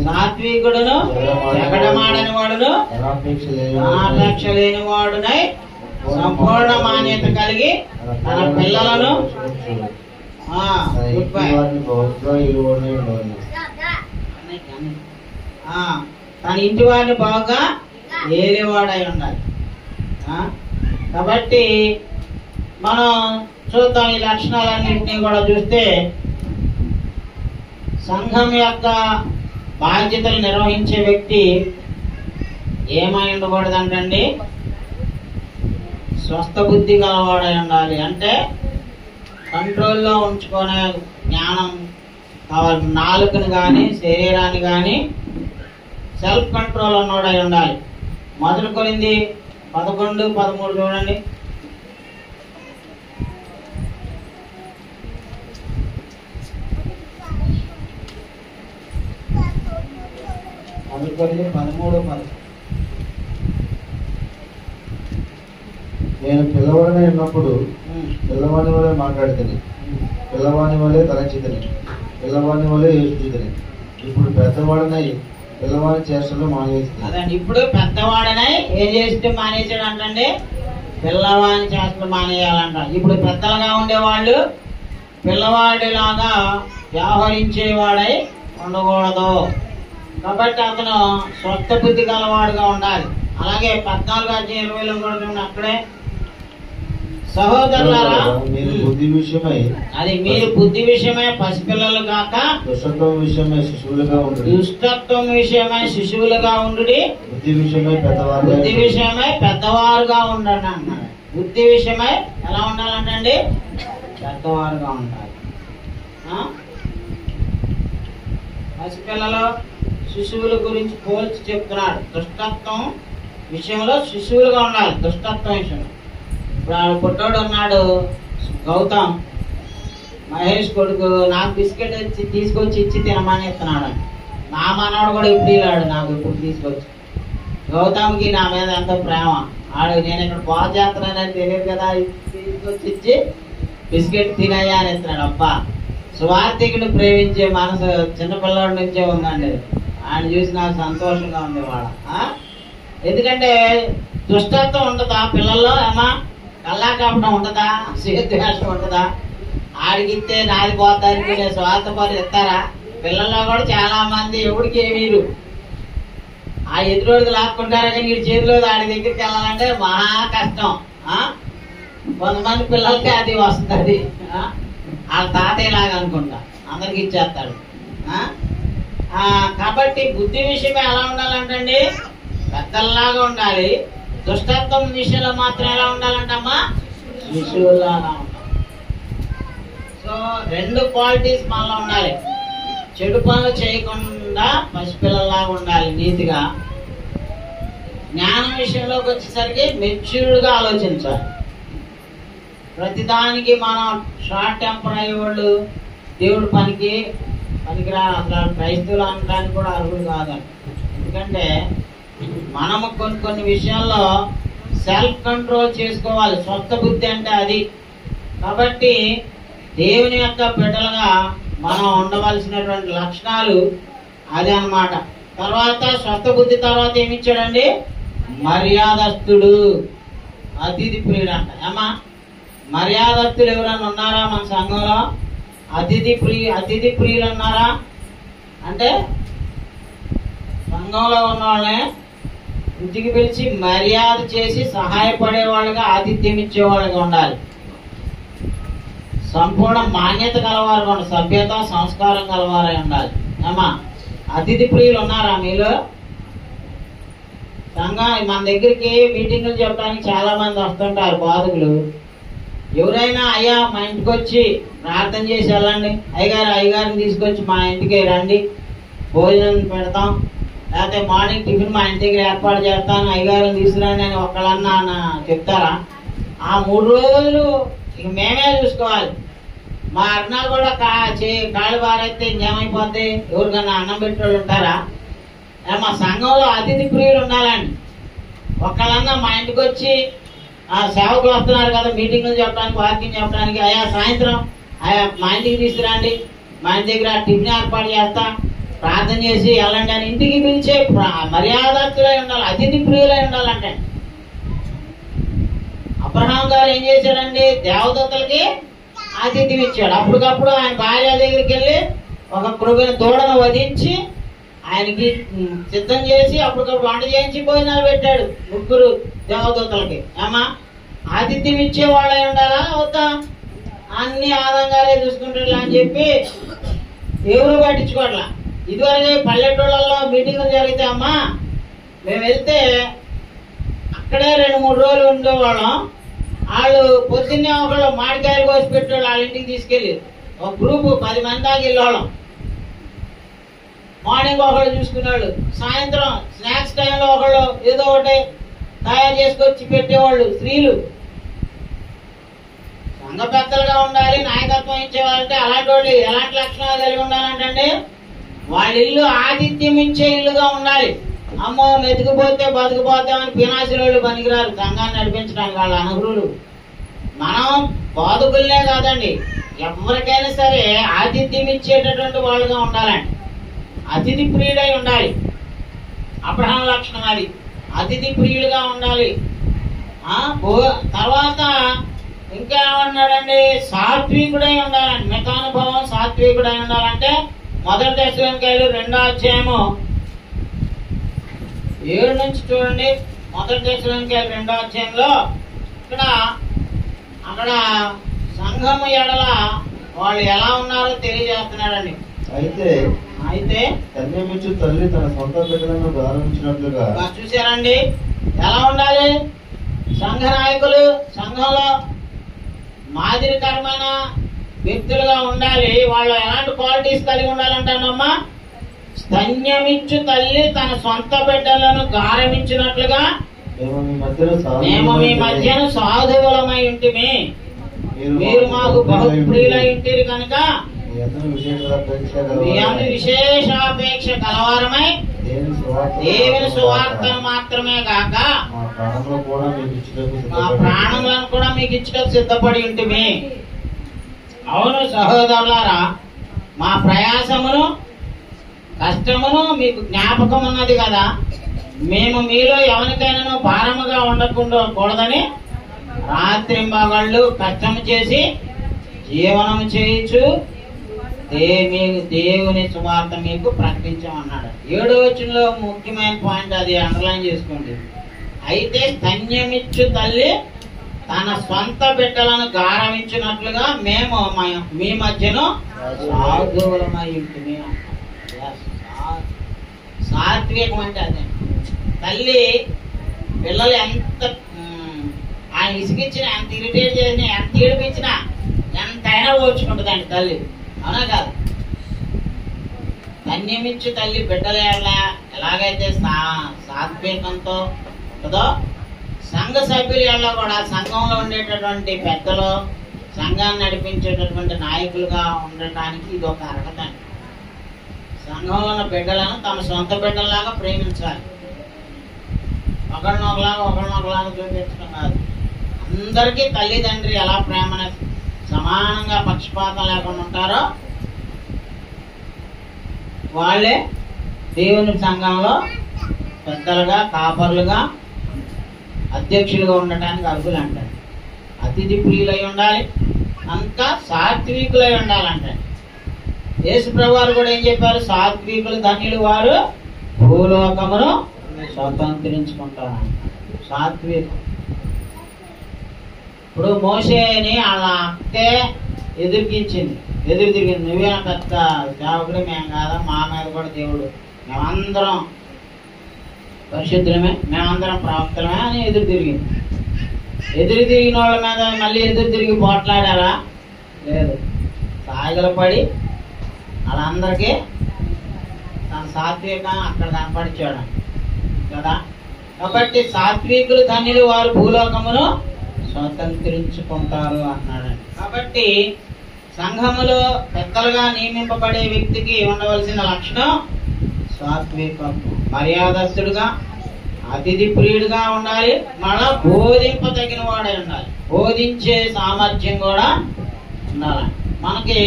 సాత్వికుడును, జగడమాడని వాడును, అనాపేక్ష లేని వాడునై సంపూర్ణ మాన్యత కలిగి తన పిల్లలను తన ఇంటి వారిని బాగా ఏలేవాడై ఉండాలి. కాబట్టి మనం చూద్దాం ఈ లక్షణాలన్నింటినీ కూడా చూస్తే సంఘం యొక్క బాధ్యతలు నిర్వహించే వ్యక్తి ఏమై ఉండకూడదంటండి? స్వస్థ బుద్ధి గలవాడై ఉండాలి. అంటే కంట్రోల్లో ఉంచుకునే జ్ఞానం కావాలి. నాలుకను కానీ శరీరాన్ని కానీ సెల్ఫ్ కంట్రోల్ ఉన్నవాడై ఉండాలి. 1 కొరింథీ 11:13 చూడండి. 1 కొరింథీ 13:13 నేను పిల్లవాడిని ఉన్నప్పుడు పిల్లవాని వలె మాట్లాడితేని, పిల్లవాని వలె తలంచితని, పిల్లవాని వలె యోచించుతని. ఇప్పుడు పెద్దవాడినై పిల్లవాని చేష్టలు మానేస్తుంది. అదండి, ఇప్పుడు పెద్దవాడినై ఏం చేస్తే మానేసాడు అంటండి? పిల్లవాని చేష్టలు మానేయాలంట. ఇప్పుడు పెద్దలుగా ఉండేవాళ్ళు పిల్లవాడిలాగా వ్యవహరించేవాడై ఉండకూడదు. కాబట్టి అతను స్వస్థ బుద్ధి గలవాడుగా ఉండాలి. అలాగే 14:20 కూడా చూడండి. అక్కడే సహోదరులారా, బుద్ధి విషయమై అది మీరు బుద్ధి విషయమై పసిపిల్లలు కాక దుష్టత్వం విషయమై శిశువులుగా ఉండు, దుష్టత్వం విషయమై శిశువులుగా ఉండు, బుద్ధి విషయమై పెద్దవారుగా ఉండండి అన్నాడు. బుద్ధి విషయమై ఎలా ఉండాలంటండి? పెద్దవారుగా ఉండాలి. పసిపిల్లలు శిశువుల గురించి పోల్చి చెప్తున్నాడు. దుష్టత్వం విషయంలో శిశువులుగా ఉండాలి. దుష్టత్వం విషయంలో ఇప్పుడు పుట్టోడు ఉన్నాడు గౌతమ్, మహేష్ కొడుకు, నాకు బిస్కెట్ తీసుకొచ్చి ఇచ్చి తినమనిస్తున్నాడు. నా మనవాడు కూడా ఇప్పుడు ఇలాడు నాకు ఇప్పుడు తీసుకొచ్చి. గౌతమ్కి నా మీద ఎంతో ప్రేమ. ఆడు నేను ఇక్కడ బాగా చేస్తున్నానని తెలియదు కదా, తీసుకొచ్చి ఇచ్చి బిస్కెట్ తినయ్యా అని ఇస్తున్నాడు. అబ్బా, స్వార్థికుడు ప్రేమించే మనసు చిన్నపిల్లడి నుంచే ఉందండి. ఆయన చూసి నాకు సంతోషంగా ఉంది వాళ్ళ. ఎందుకంటే దుష్టత్వం ఉండదా పిల్లల్లో? ఏమా కల్లా కాపడం ఉండదా? సేద్వేషం ఉండదా? ఆడిగిస్తే నాది పోతానికి నేను స్వార్థపరి ఇస్తారా? పిల్లల్లో కూడా చాలా మంది ఎవరికి ఏమీరు, ఆ ఎదురోడికి లాక్కుంటారా, కానీ వీడి చేతిలో ఆడి దగ్గరికి వెళ్ళాలంటే మహా కష్టం. కొంతమంది పిల్లలకి అది వస్తుంది. వాళ్ళ తాతయ్యలాగా అనుకుంటా అందరికి ఇచ్చేస్తాడు. కాబట్టి బుద్ధి విషయమే ఎలా ఉండాలంటండి? పెద్దల్లాగా ఉండాలి. దుష్టత్వం విషయంలో మాత్రం ఎలా ఉండాలంటమ్మా? శిశువులాగా ఉండాలి. సో 2 క్వాలిటీస్ మనలో ఉండాలి. చెడు పనులు చేయకుండా పసిపిల్లల్లాగా ఉండాలి, నీతిగా. జ్ఞానం విషయంలోకి వచ్చేసరికి మెచ్యూర్డ్గా ఆలోచించాలి. ప్రతిదానికి మనం షార్ట్ టెంపర్ అయ్యేవాళ్ళు దేవుడి పనికి పనికిరా, అసలు క్రైస్తవులు అనడానికి కూడా అర్హులు కాదండి. ఎందుకంటే మనము కొన్ని విషయాల్లో సెల్ఫ్ కంట్రోల్ చేసుకోవాలి. స్వస్థ బుద్ధి అంటే అది. కాబట్టి దేవుని యొక్క బిడ్డలుగా మనం ఉండవలసినటువంటి లక్షణాలు అది అన్నమాట. తర్వాత స్వస్థ బుద్ధి తర్వాత ఏమిచ్చాడండి? మర్యాదస్తుడు, అతిథి ప్రియుడు అంట. ఏమా మర్యాదస్తులు ఎవరైనా ఉన్నారా మన సంఘంలో? అతిథి ప్రియులు ఉన్నారా? అంటే సంఘంలో ఉన్న వాళ్ళని ఇంటికి పిలిచి మర్యాద చేసి సహాయపడే వాళ్ళుగా, ఆతిథ్యం ఇచ్చేవాళ్ళుగా ఉండాలి. సంపూర్ణ మాన్యత గలవారుగా ఉండాలి. సభ్యత సంస్కారం గలవారై ఉండాలి. ఏమా అతిథి ప్రియులు ఉన్నారా మీలో? మన దగ్గరికి మీటింగులు చెప్పడానికి చాలా మంది వస్తుంటారు బోధకులు. ఎవరైనా అయ్యా మా ఇంటికి వచ్చి ప్రార్థన చేసి వెళ్ళండి, అయ్యగారిని తీసుకొచ్చి మా ఇంటికి రండి, భోజనం పెడతాం, లేకపోతే మార్నింగ్ టిఫిన్ మా ఇంటి దగ్గర ఏర్పాటు చేస్తాను, అయ్యగారిని తీసుకురండి అని ఒకళ్ళన్నా చెప్తారా? ఆ 3 రోజులు ఇక మేమే చూసుకోవాలి. మా అన్నాలు కూడా కాళ్ళు బారైతే ఇంకేమైపోద్ది? ఎవరికన్నా అన్నం పెట్టేవాళ్ళు ఉంటారా? మా సంఘంలో అతిథి ప్రియులు ఉండాలండి. ఒకళ్ళన్నా మా ఇంటికి వచ్చి సేవకులు వస్తున్నారు కదా మీటింగ్లు చెప్పడానికి, వాకింగ్ చెప్పడానికి, అయ్యా సాయంత్రం మా ఇంటికి తీసుకురండి, మా ఇంటి దగ్గర టిఫిన్ ఏర్పాటు చేస్తా, ప్రార్థన చేసి వెళ్ళండి అని ఇంటికి పిలిచే మర్యాదస్తులై ఉండాలి, అతిథి ప్రియులై ఉండాలంటే. అబ్రహాం గారు ఏం చేశాడండి? దేవదూతలకి ఆతిథ్యం ఇచ్చాడు. అప్పటికప్పుడు ఆయన భార్య దగ్గరికి వెళ్ళి ఒక కృపణ దూడను వధించి ఆయనకి సిద్ధం చేసి అప్పటికప్పుడు వంట చేయించి భోజనాలు పెట్టాడు 3 దేవదూతలకి. ఏమా ఆతిథ్యం ఇచ్చే వాళ్ళే ఉండాలా వద్దా? అన్ని ఆనందంగానే చూసుకుంటాడు అని చెప్పి ఎవరు పట్టించుకోవట్లా. ఇదివరకు పల్లెటూళ్ళల్లో మీటింగ్లు జరిగితే అమ్మా మేము వెళ్తే అక్కడే 2-3 రోజులు ఉండేవాళ్ళం. వాళ్ళు పొద్దున్నే ఒకళ్ళు మామిడికాయలు కోసి పెట్టాడు, వాళ్ళ ఇంటికి తీసుకెళ్ళి ఒక గ్రూపు 10 మంది దాకా వెళ్ళేవాళ్ళం. మార్నింగ్ ఒకళ్ళు చూసుకున్నాడు, సాయంత్రం స్నాక్స్ టైంలో ఒకళ్ళు ఏదో ఒకటి తయారు చేసుకొచ్చి పెట్టేవాళ్ళు స్త్రీలు. సంఘ పెద్దలుగా ఉండాలి, నాయకత్వం ఇచ్చేవాళ్ళంటే అలాంటి వాళ్ళు ఎలాంటి లక్షణాలు కలిగి ఉండాలంటే వాళ్ళ ఇల్లు ఆతిథ్యం ఇచ్చే ఇల్లుగా ఉండాలి. అమ్మో మెతుకుపోతే బతుకుపోతామని పినాసిన వాళ్ళు పనికిరారు సంఘాన్ని నడిపించడానికి, వాళ్ళ అనర్హులు. మనం బాధకులనే కాదండి, ఎవరికైనా సరే ఆతిథ్యం ఇచ్చేటటువంటి వాళ్ళుగా ఉండాలండి. అతిథి ప్రియుడై ఉండాలి. అబ్రహాం లక్షణం అది, అతిథి ప్రియుడుగా ఉండాలి. తర్వాత ఇంకా ఏమన్నాడండి? సాత్వికుడై ఉండాలండి. మితానుభవం సాత్వికుడై ఉండాలంటే 1 దశలోనికాయలు 2వ అధ్యాయము 7 నుంచి చూడండి. 1 దశలోనికాయలు 2వ అధ్యాయంలో అక్కడ సంఘము ఎడల వాళ్ళు ఎలా ఉన్నారో తెలియజేస్తున్నాడండి. అయితే కన్యమిచ్చు తల్లి తన సొంత బిడ్డలను గౌరవించినట్లుగా చూసారండి ఎలా ఉండాలి? సంఘ నాయకులు సంఘంలో మాదిరికరమైన వ్యక్తులుగా ఉండాలి. వాళ్ళు ఎలాంటి క్వాలిటీస్ కలిగి ఉండాలంటానమ్మా? స్తన్యమిచ్చు తల్లి తన సొంత బిడ్డలను గారమించినట్లుగా మేము మీ మధ్యన సాధువులమై ఉంటిమి, మీరు మాకు బహుప్రియులై ఉంటిరి కనుక మీ అందు విశేషాపేక్ష కలవారమై దేవుని సువార్తను మాత్రమే కాక మా ప్రాణములను కూడా మీకు ఇచ్చటకు సిద్ధపడి ఉంటిమి. అవును సహోదరులారా, మా ప్రయాసమును కష్టమును మీకు జ్ఞాపకం ఉన్నది కదా. మేము మీలో ఎవరికైనా భారముగా ఉండకూడదని రాత్రింబగళ్ళు కష్టము చేసి జీవనం చేయొచ్చు దేవుని సువార్త మీకు ప్రకటించామన్నాడు. 7వ వచనంలో ముఖ్యమైన పాయింట్, అది అండర్లైన్ చేసుకోండి. అయితే స్తన్యమిచ్చు తల్లి తన సొంత బిడ్డలను గారవించినట్లుగా మేము మీ మధ్యను సాధువులమై ఉంటుంది. సాత్వికం అంటే అదే. తల్లి పిల్లలు ఎంత ఆయన ఇసుకిచ్చినా, ఎంత ఇరిటేట్ చేసినా, ఎంత ఏడిపించినా ఎంతైనా ఓర్చుకుంటుందండి తల్లి. అవునా కాదు? ధన్యమిచ్చు తల్లి బిడ్డల ఎలాగైతే సాత్వికంతో ఉంటుందో సంఘ సభ్యుల కూడా సంఘంలో ఉండేటటువంటి పెద్దలు, సంఘాన్ని నడిపించేటటువంటి నాయకులుగా ఉండటానికి ఇది ఒక అర్హత. సంఘంలో ఉన్న బిడ్డలను తమ సొంత బిడ్డల్లాగా ప్రేమించాలి. ఒకరినొకలాగా చూపించడం కాదు. అందరికీ తల్లిదండ్రి ఎలా ప్రేమను సమానంగా పక్షపాతం లేకుండా ఉంటారో వాళ్ళే దేవుని సంఘంలో పెద్దలుగా, కాపర్లుగా, అధ్యక్షులుగా ఉండటానికి అర్హులు అంటారు. అతిథి ప్రియులై ఉండాలి, అంతా సాత్వికులై ఉండాలంటారు. యేసుప్రభువు వారు కూడా ఏం చెప్పారు? సాత్వికులు ధన్యులు, వారు భూలోకమును స్వతంత్రించుకుంటారు. సాత్వికం. ఇప్పుడు మోషేని వాళ్ళ అక్కే ఎదురు తిరిగింది. నువ్వేనా పెద్ద సేవకుడు, మేము కాదా, మా మీద కూడా దేవుడు, మేమందరం పరిశుద్ధులమే, మేమందరం ప్రవక్తలమే అని ఎదురు తిరిగిన వాళ్ళ మీద మళ్ళీ ఎదురు తిరిగి పోట్లాడారా? లేదు. సాగలు పడి వాళ్ళందరికీ తన సాత్వికం అక్కడ కనపడిచాడు కదా. కాబట్టి సాత్వికులు ధన్యులు, వారు భూలోకమును స్వతంత్రించుకుంటారు అన్నాడు. కాబట్టి సంఘములో పెద్దలుగా నియమింపబడే వ్యక్తికి ఉండవలసిన లక్షణం సాత్వికం. మర్యాదస్తుడుగా, అతిథి ప్రియుడుగా ఉండాలి. మళ్ళా బోధింపదగిన వాడై ఉండాలి. బోధించే సామర్థ్యం కూడా ఉండాలి. మనకి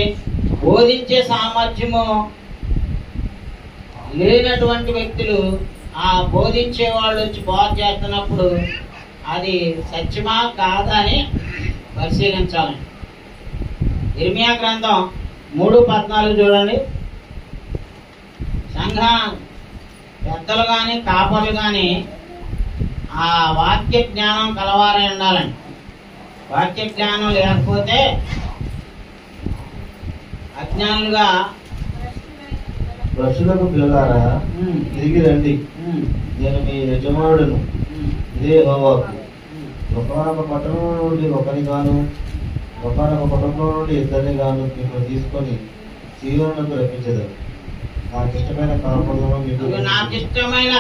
బోధించే సామర్థ్యము లేనటువంటి వ్యక్తులు ఆ బోధించే వాళ్ళు వచ్చి బోధ చేస్తున్నప్పుడు అది సత్యమా కాదా అని పరిశీలించాలి. ఇర్మియా గ్రంథం 3:14 చూడండి. సంఘ పెద్దలు కానీ, కాపర్లు కానీ ఆ వాక్య జ్ఞానం కలవారై ఉండాలండి. వాక్య జ్ఞానం లేకపోతే అజ్ఞానులుగా. రక్షకులకు పిల్లలారా, తిరిగి రండి, నేను మీ యజమానుడును, ఇదే యెహోవాకు. ఒకనొక పట్టణం నుండి ఒకని గాను, ఒకనొక కుటుంబం నుండి ఇద్దరిని గాను మిమ్మల్ని తీసుకొని సీయోనుకు రప్పించెదను. నాకు ఇష్టమైన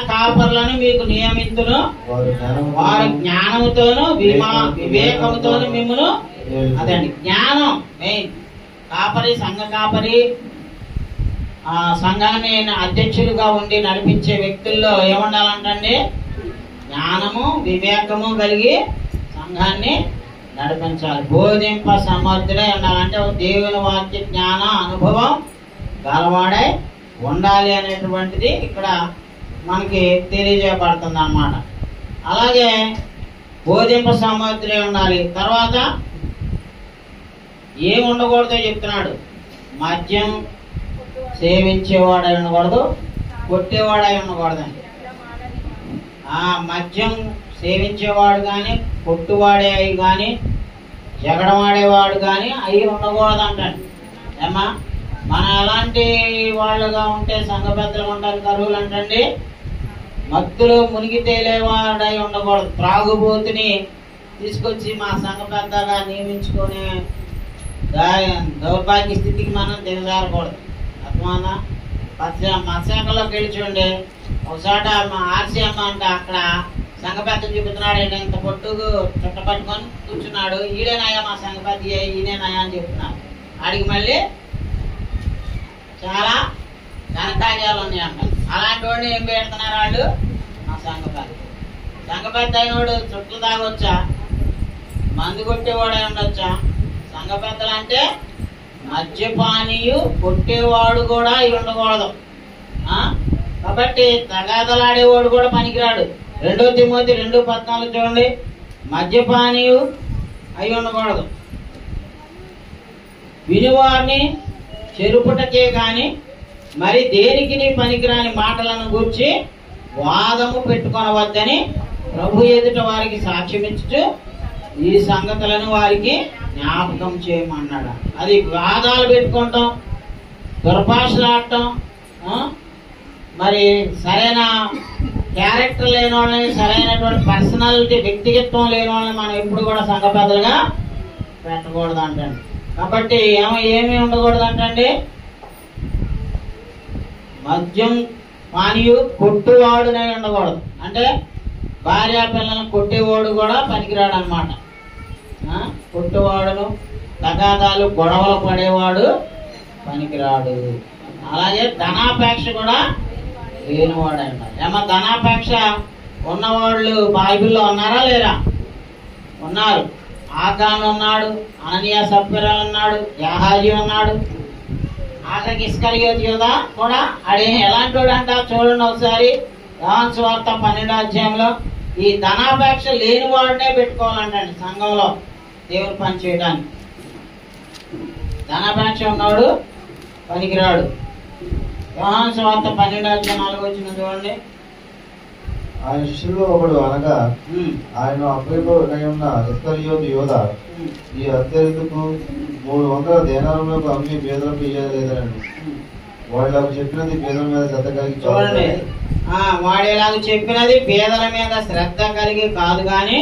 కాపర్లను మీకు నియమించును. వారి జ్ఞానముతోను వివేకముతోను మిమ్మల్ని. అదండి జ్ఞానం మెయిన్. కాపరి, సంఘ కాపరి, సంఘాన్ని అధ్యక్షులుగా ఉండి నడిపించే వ్యక్తుల్లో ఏముండాలంటండి? జ్ఞానము, వివేకము కలిగి సంఘాన్ని నడిపించాలి. బోధింప సమర్థుడై ఉండాలంటే దేవుని వాక్య జ్ఞాన అనుభవం గలవాడై ఉండాలి అనేటువంటిది ఇక్కడ మనకి తెలియజేయబడుతుంది అన్నమాట. అలాగే బోధింప సమర్థుడై ఉండాలి. తర్వాత ఏమి ఉండకూడదో చెప్తున్నాడు. మద్యం సేవించేవాడై ఉండకూడదు, కొట్టేవాడై ఉండకూడదండి. మద్యం సేవించేవాడు కానీ, కొట్టువాడే అయి కానీ, జగడమాడేవాడు కానీ అవి ఉండకూడదు అంటండి. ఏమా మనం ఎలాంటి వాళ్ళుగా ఉంటే సంఘ పెద్దలు ఉంటారు కరువులు అంటండి? మత్తులో మునిగి తేలేవాడై ఉండకూడదు. త్రాగుబోతుని తీసుకొచ్చి మా సంఘ పెద్దగా నియమించుకొని దౌర్భాగ్య స్థితికి మనం దిగజారకూడదు. అర్థమన్నా? మత్స్యంలోకి వెళ్ళి చూడండి, ఒకసారి ఆర్సీఎం అంటే అక్కడ సంఘ పెద్ద చూపుతున్నాడు. ఇంత పొట్టుకు చుట్టపట్టుకొని కూర్చున్నాడు. ఈడేనాయా మా సంఘ పెద్ద, ఈయనేనాయా అని చెప్తున్నాడు. ఆడికి మళ్ళీ చాలా ఘనకార్యాలు ఉన్నాయి అంట. అలాంటి వాడిని ఏం పెడుతున్నారు వాళ్ళు? మా సంఘ పెద్ద అయినవాడు చుట్టూ తాగొచ్చా, మందు కొట్టేవాడై ఉండొచ్చా? సంఘ పెద్దలు అంటే మద్యపానీయు, కొట్టేవాడు కూడా ఇవి ఉండకూడదు. కాబట్టి తగాదలాడేవాడు కూడా పనికిరాడు. 2 తిమోతి 2:14 చూడండి. మద్యపానీయు అయి ఉండకూడదు. వినివారిని చెరుపుటకే గాని మరి దేనికి పనికిరాని మాటలను గూర్చి వాదము పెట్టుకొనవద్దని ప్రభు ఎదుట వారికి సాక్ష్యమిచ్చుచు ఈ సంగతులను వారికి జ్ఞాపకం చేయమన్నాడు. అది వాదాలు పెట్టుకుంటాం, దుర్భాషలాడటం, మరి సరైన క్యారెక్టర్ లేని వాళ్ళని, సరైనటువంటి పర్సనాలిటీ, వ్యక్తిగత్వం లేని వాళ్ళని మనం ఎప్పుడు కూడా సంఘ పెద్దలుగా పెట్టకూడదు అంటండి. కాబట్టి ఏమి ఉండకూడదు అంటండి? మద్యం పానీయు, కొట్టువాడునై ఉండకూడదు. అంటే భార్య పిల్లలను కొట్టేవాడు కూడా పనికిరాడు అనమాట. కొట్టువాడును, తగాదాలు, గొడవలు పడేవాడు పనికిరాడు. అలాగే ధనాపేక్ష కూడా లేనివాడు అంటారు. ఏమో ధనాపేక్ష ఉన్నవాళ్ళు బైబిల్లో ఉన్నారా లేరా? ఉన్నారు. ఆకాన్ ఉన్నాడు, అననీయ సప్ఫీరాలు ఉన్నాడు, గెహాజీ ఉన్నాడు, ఆఖరికి ఇస్కరియోతు యూదా కూడా. ఆడు ఎలాంటి వాడు అంట చూడండి ఒకసారి యోహాను సువార్త 12వ అధ్యాయంలో. ఈ ధనాపేక్ష లేని వాడినే పెట్టుకోవాలంటండి సంఘంలో దేవుని పని చేయడానికి. ధనాపేక్ష ఉన్నవాడు పనికిరాడు. యోహాను సువార్త 12వ అధ్యాయం 4వ వచనం చూడండి. ఆయన శిష్యుల్లో ఒకడు అనగా ఆయన అప్పగిపోయి ఉన్న ఇస్కరియోతు యూదా ఈ అత్యధికు 300 దేనారములకు అమ్మి పేదలకు ఇయ్యలేదనండి. వాళ్ళకు చెప్పినది పేదల మీద శ్రద్ధ కలిగి చూడండి. వాడేలాగా చెప్పినది పేదల మీద శ్రద్ధ కలిగి కాదు గాని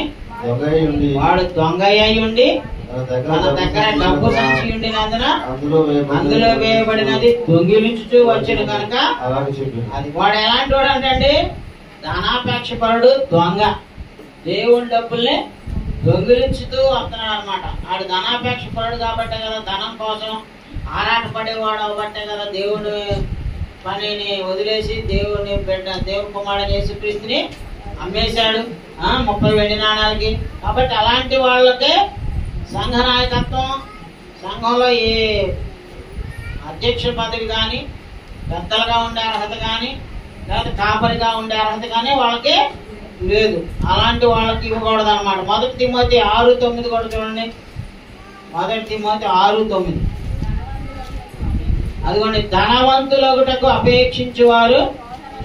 వాడు దొంగ అయి ఉండి తన దగ్గర డబ్బు సంచి ఉండినందున అందులో వేయబడినది దొంగిలించుతూ వచ్చిన కనుక అది. వాడు ఎలాంటి వాడు అంటే ధనాపేక్షపరుడు, దొంగ. దేవుని డబ్బుల్ని దొంగిలించుతూ వస్తున్నాడు అనమాట. ఆడు ధనాపేక్షపరుడు కాబట్టే కదా, ధనం కోసం ఆరాటపడేవాడు అవబట్టే కదా దేవుని పనిని వదిలేసి దేవుని బిడ్డ దేవుని కుమారుడు యేసుక్రీస్తుని అమ్మేశాడు 30 వెండి నాణాలకి. కాబట్టి అలాంటి వాళ్ళకే సంఘ నాయకత్వం, సంఘంలో ఏ అధ్యక్ష పదవి కానీ, పెద్దలుగా ఉండే అర్హత కానీ, లేదా కాపరిగా ఉండే అర్హత కానీ వాళ్ళకి లేదు. అలాంటి వాళ్ళకి ఇవ్వకూడదు అనమాట. 1 తిమోతి 6:9 కూడా చూడండి. 1 తిమోతి 6:9. అదిగోండి, ధనవంతులగుటకు అపేక్షించువారు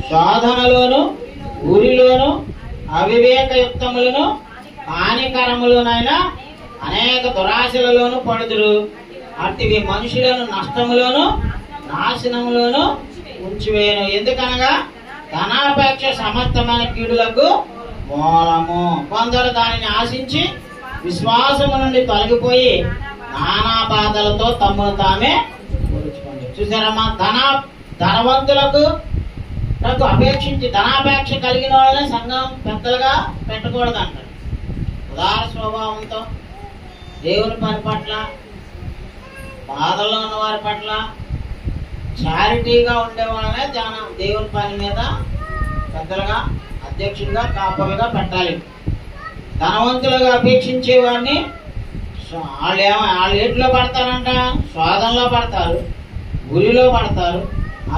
శోధనలోను, ఊరిలోను, అవివేకయుక్తములను, హానికరములనైనా అనేక దురాశలలోను పడుదురు. అట్టివి మనుషులను నష్టములోను, నాశనములోను ఉంచివేయను. ఎందుకనగా ధనాపేక్ష సమస్తమైన కీడులకు మూలము. కొందరు దానిని ఆశించి విశ్వాసము నుండి తొలగిపోయి నానా బాధలతో తమను తామే పోల్చుకోండి. చూసారమ్మా, ధనవంతులకు అపేక్షించి ధనాపేక్ష కలిగిన వాళ్ళని సంఘం పెద్దలుగా పెట్టకూడదు అంటారు. ఉదార స్వభావంతో దేవుని పని పట్ల, బాధల్లో ఉన్న వారి పట్ల చారిటీగా ఉండే వాళ్ళనే దేవుని పని మీద పెద్దలుగా, అధ్యక్షులుగా, కాపలుగా పెట్టాలి. ధనవంతులుగా అపేక్షించే వారిని వాళ్ళు ఏట్లో పడతారంట, శోధనలో పడతారు, గురిలో పడతారు,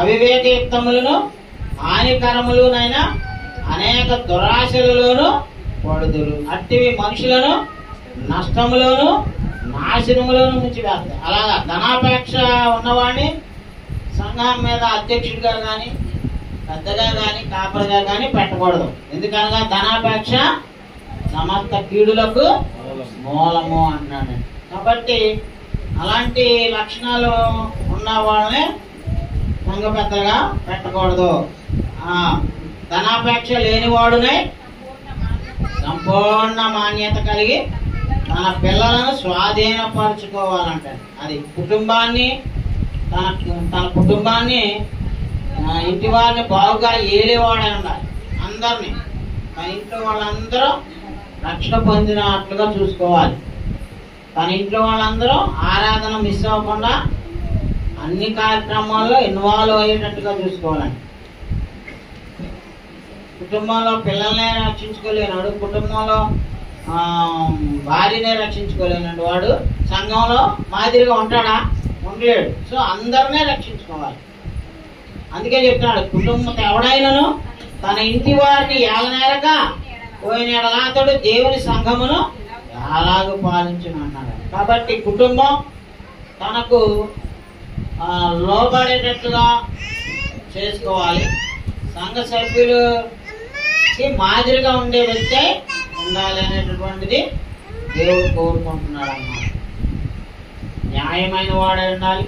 అవివేకయుక్తములను, హానికరములునైనా అనేక దురాశలలోను పడుదురు. అట్టివి మనుషులను నష్టములోను, నాశనములోను ముంచివేస్తాయి. అలాగా ధనాపేక్ష ఉన్నవాడిని సంఘం మీద అధ్యక్షుడిగా కానీ, పెద్దగా కానీ, కాపరిగా కానీ పెట్టకూడదు. ఎందుకనగా ధనాపేక్ష సమస్త కీడులకు మూలము అన్నాడు. కాబట్టి అలాంటి లక్షణాలు ఉన్న వాళ్ళని సంఘ పెద్దగా పెట్టకూడదు. ధనాపేక్ష లేనివాడునే సంపూర్ణ మాన్యత కలిగి తన పిల్లలను స్వాధీనపరచుకోవాలంట. అది కుటుంబాన్ని, తన కుటుంబాన్ని, ఇంటి వారిని బాగుగా ఏలేవాడే ఉండాలి. అందరినీ, తన ఇంట్లో వాళ్ళందరూ రక్షణ పొందినట్లుగా చూసుకోవాలి. తన ఇంట్లో వాళ్ళందరూ ఆరాధన మిస్ అవ్వకుండా అన్ని కార్యక్రమాల్లో ఇన్వాల్వ్ అయ్యేటట్టుగా చూసుకోవాలండి. కుటుంబంలో పిల్లల్నే రక్షించుకోలేనాడు, కుటుంబంలో భార్యనే రక్షించుకోలేనాడు వాడు సంఘంలో మాదిరిగా ఉంటాడా? ఉండలేడు. సో అందరినే రక్షించుకోవాలి. అందుకే చెప్తున్నాడు, కుటుంబం ఎవడైనాను తన ఇంటి వారిని ఏలనేరక పోయిన అతడు దేవుని సంఘమును అలాగూ పాలించును అన్నాడు. కాబట్టి కుటుంబం తనకు లోబడేటట్లుగా చేసుకోవాలి. సంఘ సభ్యులకి మాదిరిగా ఉండే వ్యక్తి ఉండాలి అనేటటువంటిది దేవుడు కోరుకుంటున్నాడు అన్నమాట. న్యాయమైన వాడై ఉండాలి,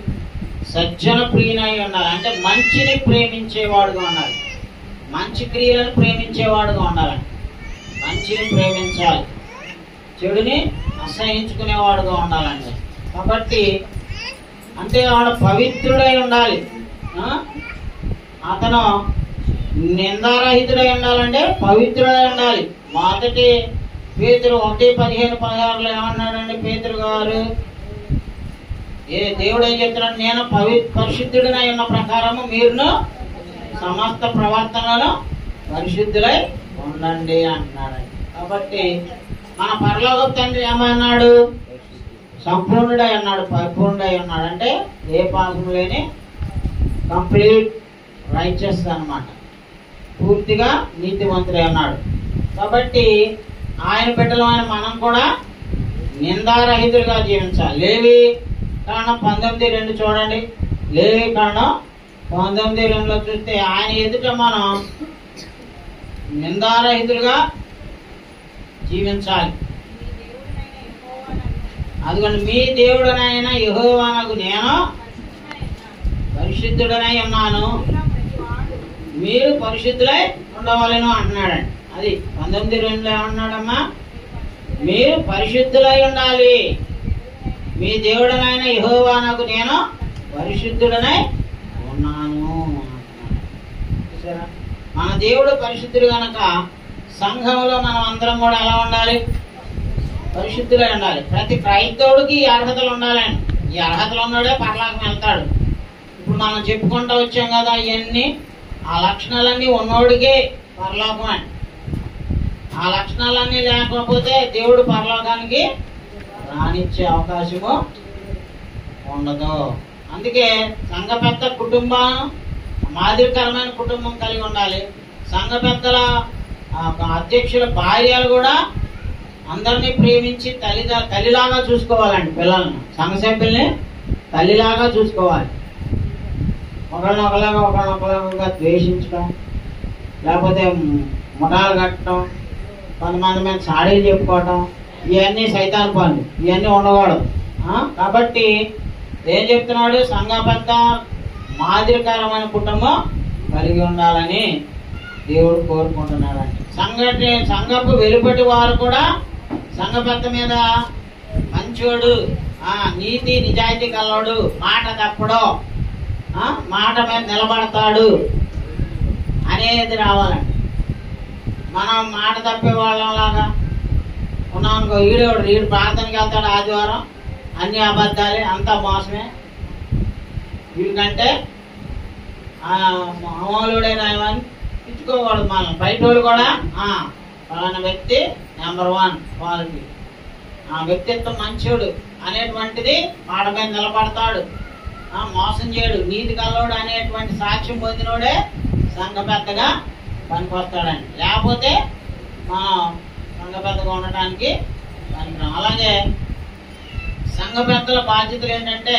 సజ్జన ప్రియునై ఉండాలి. అంటే మంచిని ప్రేమించేవాడుగా ఉండాలి, మంచి క్రియలను ప్రేమించేవాడుగా ఉండాలి. మంచిని ప్రేమించాలి, చెడుని అసహించుకునేవాడుగా ఉండాలండి. కాబట్టి అంటే వాడు పవిత్రుడై ఉండాలి. అతను నిందారహితుడై ఉండాలంటే పవిత్రుడై ఉండాలి. మొదటి పేతురు 1:15-16 ఏమన్నాడండి పేతురు గారు? దేవుడు ఏం చెప్తున్నాడు? నేను పరిశుద్ధుడినై ఉన్న ప్రకారము మీరును సమస్త ప్రవర్తనలో పరిశుద్ధులై ఉండండి అంటున్నాడు. కాబట్టి మన పరలోకపు తండ్రి ఏమన్నాడు? సంపూర్ణుడై అన్నాడు, పరిపూర్ణుడై ఉన్నాడు. అంటే ఏ పాపం లేని కంప్లీట్ రైచస్ అన్నమాట, పూర్తిగా నీతివంతుడై ఉన్నాడు. కాబట్టి ఆయన బిడ్డలమైన మనం కూడా నిందారహితులుగా జీవించాలి. లేవి కారణం 19:2 చూడండి. లేవి కారణం 19:2లో చూస్తే ఆయన ఎదుట మనం నిందారహితులుగా జీవించాలి. అదిగోండి, మీ దేవుడనైనా యెహోవానగు నేను పరిశుద్ధుడనై ఉన్నాను, మీరు పరిశుద్ధులై ఉండవలెను అంటున్నాడండి. అది 19:2లో ఏమన్నాడమ్మా? మీరు పరిశుద్ధులై ఉండాలి, మీ దేవుడనైన యెహోవానగు నేను పరిశుద్ధుడనై ఉన్నాను. మన దేవుడు పరిశుద్ధుడు కనుక సంఘంలో మనం అందరం కూడా ఎలా ఉండాలి? పరిశుద్ధులై ఉండాలి. ప్రతి క్రైస్తవుడికి ఈ అర్హతలు ఉండాలండి. ఈ అర్హతలు ఉన్నాడే పరలోకం వెళ్తాడు. ఇప్పుడు మనం చెప్పుకుంటూ వచ్చాం కదా, ఇవన్నీ ఆ లక్షణాలన్నీ ఉన్నోడికే పరలోకం అండి. ఆ లక్షణాలన్నీ లేకపోతే దేవుడు పరలోకానికి రానిచ్చే అవకాశము ఉండదు. అందుకే సంఘ పెద్ద కుటుంబం మాదిరికరమైన కుటుంబం కలిగి ఉండాలి. సంఘ పెద్దల అధ్యక్షుల భార్యలు కూడా అందరినీ ప్రేమించి తల్లిలాగా చూసుకోవాలండి. పిల్లలను, సంఘ సభ్యుల్ని తల్లిలాగా చూసుకోవాలి. ఒకళ్ళనొకలాగా ద్వేషించడం, లేకపోతే ముఠాలు కట్టడం, కొంతమంది మీద సాడీలు చెప్పుకోవటం, ఇవన్నీ సైతాన్ పనులు, ఇవన్నీ ఉండకూడదు. కాబట్టి ఏం చెప్తున్నాడు? సంఘ పెద్ద మాదిరికరమైన కుటుంబం కలిగి ఉండాలని దేవుడు కోరుకుంటున్నాడండి. సంఘపు వెలుపటి వారు కూడా సంఘ పెద్ద మీద మంచోడు, నీతి నిజాయితీ కలవాడు, మాట తప్పడు, మాట మీద నిలబడతాడు అనేది రావాలండి. మనం మాట తప్పే వాళ్ళలాగా ఉన్నామనుకో, ఈడు ప్రార్థనకి వెళ్తాడు ఆదివారం, అన్ని అబద్ధాలే, అంతా మోసమే, వీడికంటే మామూలుడైన ఇచ్చుకోకూడదు. మనం బయట వాళ్ళు కూడా ఫలానా వ్యక్తి నెంబర్ 1 క్వాలిటీ, ఆ వ్యక్తిత్వం మంచోడు అనేటువంటిది మాట మీద నిలబడతాడు, మోసం చేయడు, నీతి కల్లోడు అనేటువంటి సాక్ష్యం పొందినోడే సంఘ పెద్దగా పనికొస్తాడండి. లేకపోతే మనం సంఘ పెద్దగా ఉండటానికి పనికిరాం. అలాగే సంఘ పెద్దల బాధ్యతలు ఏంటంటే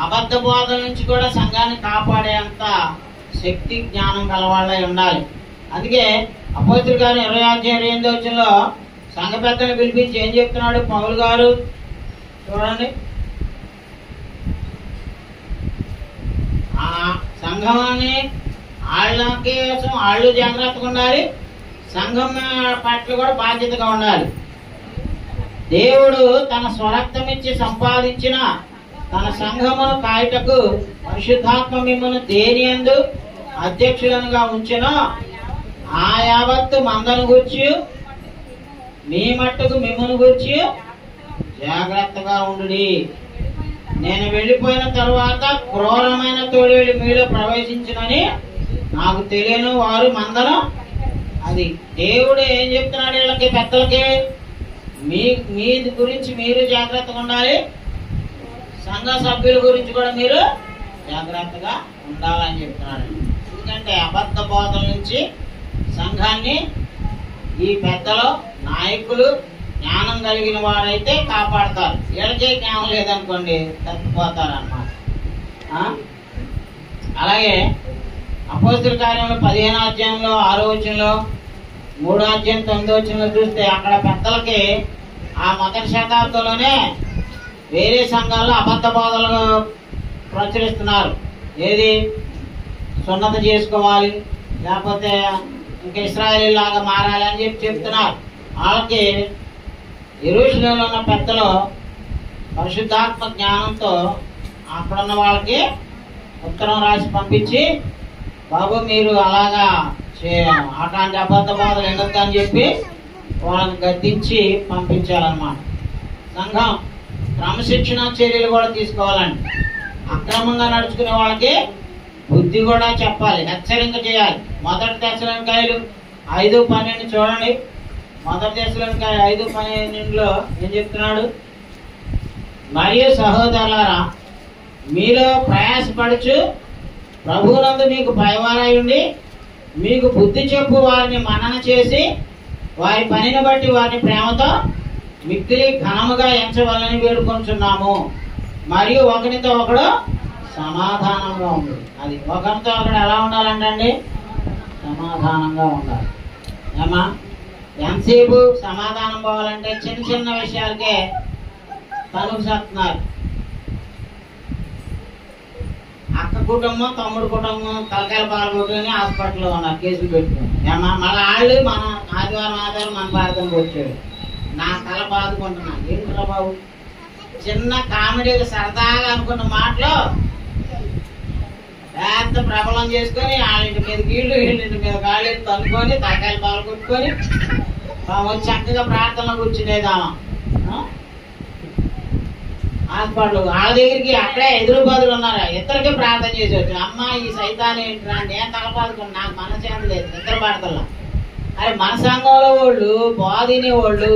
అబద్ధ బోధల నుంచి కూడా సంఘాన్ని కాపాడేంత శక్తి జ్ఞానం గలవాళ్ళై ఉండాలి. అందుకే అపోస్తుల గారు 20:28 సంఘ పెద్దలను పిలిపించి ఏం చెప్తున్నాడు పౌలు గారు? చూడండి, ఆ సంఘాన్ని వాళ్ళు జాగ్రత్తగా ఉండాలి, సంఘం పట్ల కూడా బాధ్యతగా ఉండాలి. దేవుడు తన స్వరక్తం ఇచ్చి సంపాదించిన తన సంఘమును కాయటకు పరిశుద్ధాత్మ మిమ్మల్ని దేని యందు అధ్యక్షులనుగా ఉంచెనో ఆ యావత్తు మందను గూర్చి మీ మట్టుకు మిమ్మల్ని గూర్చి జాగ్రత్తగా ఉండుడి. నేను వెళ్ళిపోయిన తరువాత క్రూరమైన తోడేళ్ళు మీలో ప్రవేశించునని నాకు తెలియను వారు మందను. అది దేవుడు ఏం చెప్తున్నాడు వీళ్ళకి, పెద్దలకి? మీ గురించి మీరు జాగ్రత్తగా ఉండాలి, సంఘ సభ్యుల గురించి కూడా మీరు జాగ్రత్తగా ఉండాలని చెప్తున్నాడు. ఎందుకంటే అబద్ధ బోధల నుంచి సంఘాన్ని ఈ పెద్దలు, నాయకులు జ్ఞానం కలిగిన వారైతే కాపాడతారు. వీళ్ళకే జ్ఞానం లేదనుకోండి తప్పిపోతారు అన్నమాట. అలాగే అపోస్తుల కార్యంలో 15వ అధ్యాయంలో 6వ వచనంలో, 3వ అధ్యాయం 9వ వచనంలో చూస్తే అక్కడ పెద్దలకి ఆ మొదటి శతాబ్దంలోనే వేరే సంఘాల్లో అబద్ధ బోధలు ప్రచురిస్తున్నారు. ఏది? సున్నత చేసుకోవాలి, లేకపోతే ఇంకా ఇశ్రాయేలు లాగా మారాలి అని చెప్తున్నారు. వాళ్ళకి యెరూషలేములో ఉన్న పెద్దలు పరిశుద్ధాత్మ జ్ఞానంతో అక్కడున్న వాళ్ళకి ఉత్తరం రాసి పంపించి, బాబు మీరు అలాగా అట్లాంటి అబద్ధ బోధలు ఎందుకు అని చెప్పి వాళ్ళని గద్దించి పంపించాలన్నమాట. సంఘం క్రమశిక్షణ చర్యలు కూడా తీసుకోవాలండి. అక్రమంగా నడుచుకునే వాళ్ళకి బుద్ధి కూడా చెప్పాలి, హెచ్చరిక చేయాలి. 1 తెస్సలోనికైలు 5:12 చూడండి. 1 తెస్సలోనికైలు 5:12 ఏం చెప్తున్నాడు? మరియు సహోదరులారా, మీలో ప్రయాసపడుచు ప్రభువునందు మీకు భయవారై ఉండి మీకు బుద్ధి చెప్పు వారిని మనన చేసి వారి పనిని బట్టి వారిని ప్రేమతో మిక్కిలి ఘనముగా ఎంచవాలని వేడుకొంచున్నాము. మరియు ఒకరితో ఒకడు సమాధానంగా ఉంది. అది ఒకరితో ఒకడు ఎలా ఉండాలంటండి? సమాధానంగా ఉండాలి. ఏమా ఎంతసేపు సమాధానం పోవాలంటే చిన్న చిన్న విషయాలకే తనుకు చేస్తున్నారు. అక్క కుటుంబం తమ్ముడు కుటుంబం తలకాయలు పాల్గొని హాస్పిటల్లో ఉన్నారు, కేసులు పెట్టుకుని. ఏమా మళ్ళీ వాళ్ళు మన ఆదివారం మన భారతం వచ్చాడు. నా తల బాదుకుంటున్నాను. ఏంట్రా బాబు, చిన్న కామెడీగా సరదాగా అనుకున్న మాటలో పెద్ద ప్రబలం చేసుకొని వాళ్ళింటి మీద వీళ్ళింటి మీద కాళ్ళు తనుకొని తలకాయలు పాలు కొట్టుకొని వచ్చి చక్కగా ప్రార్థనలో కూర్చునేదామా హాస్పిటల్. వాళ్ళ దగ్గరికి అక్కడే ఎదురు బదులు ఉన్నారు, ఇద్దరికి ప్రార్థన చేసి వచ్చి అమ్మ ఈ సైతాన్ని ఏంటరా నేను తలపాదుకుని నాకు మనసేంది లేదు, నిద్ర పడతల్లా. అరే మన సంఘంలో వాళ్ళు బాధినే వాళ్ళు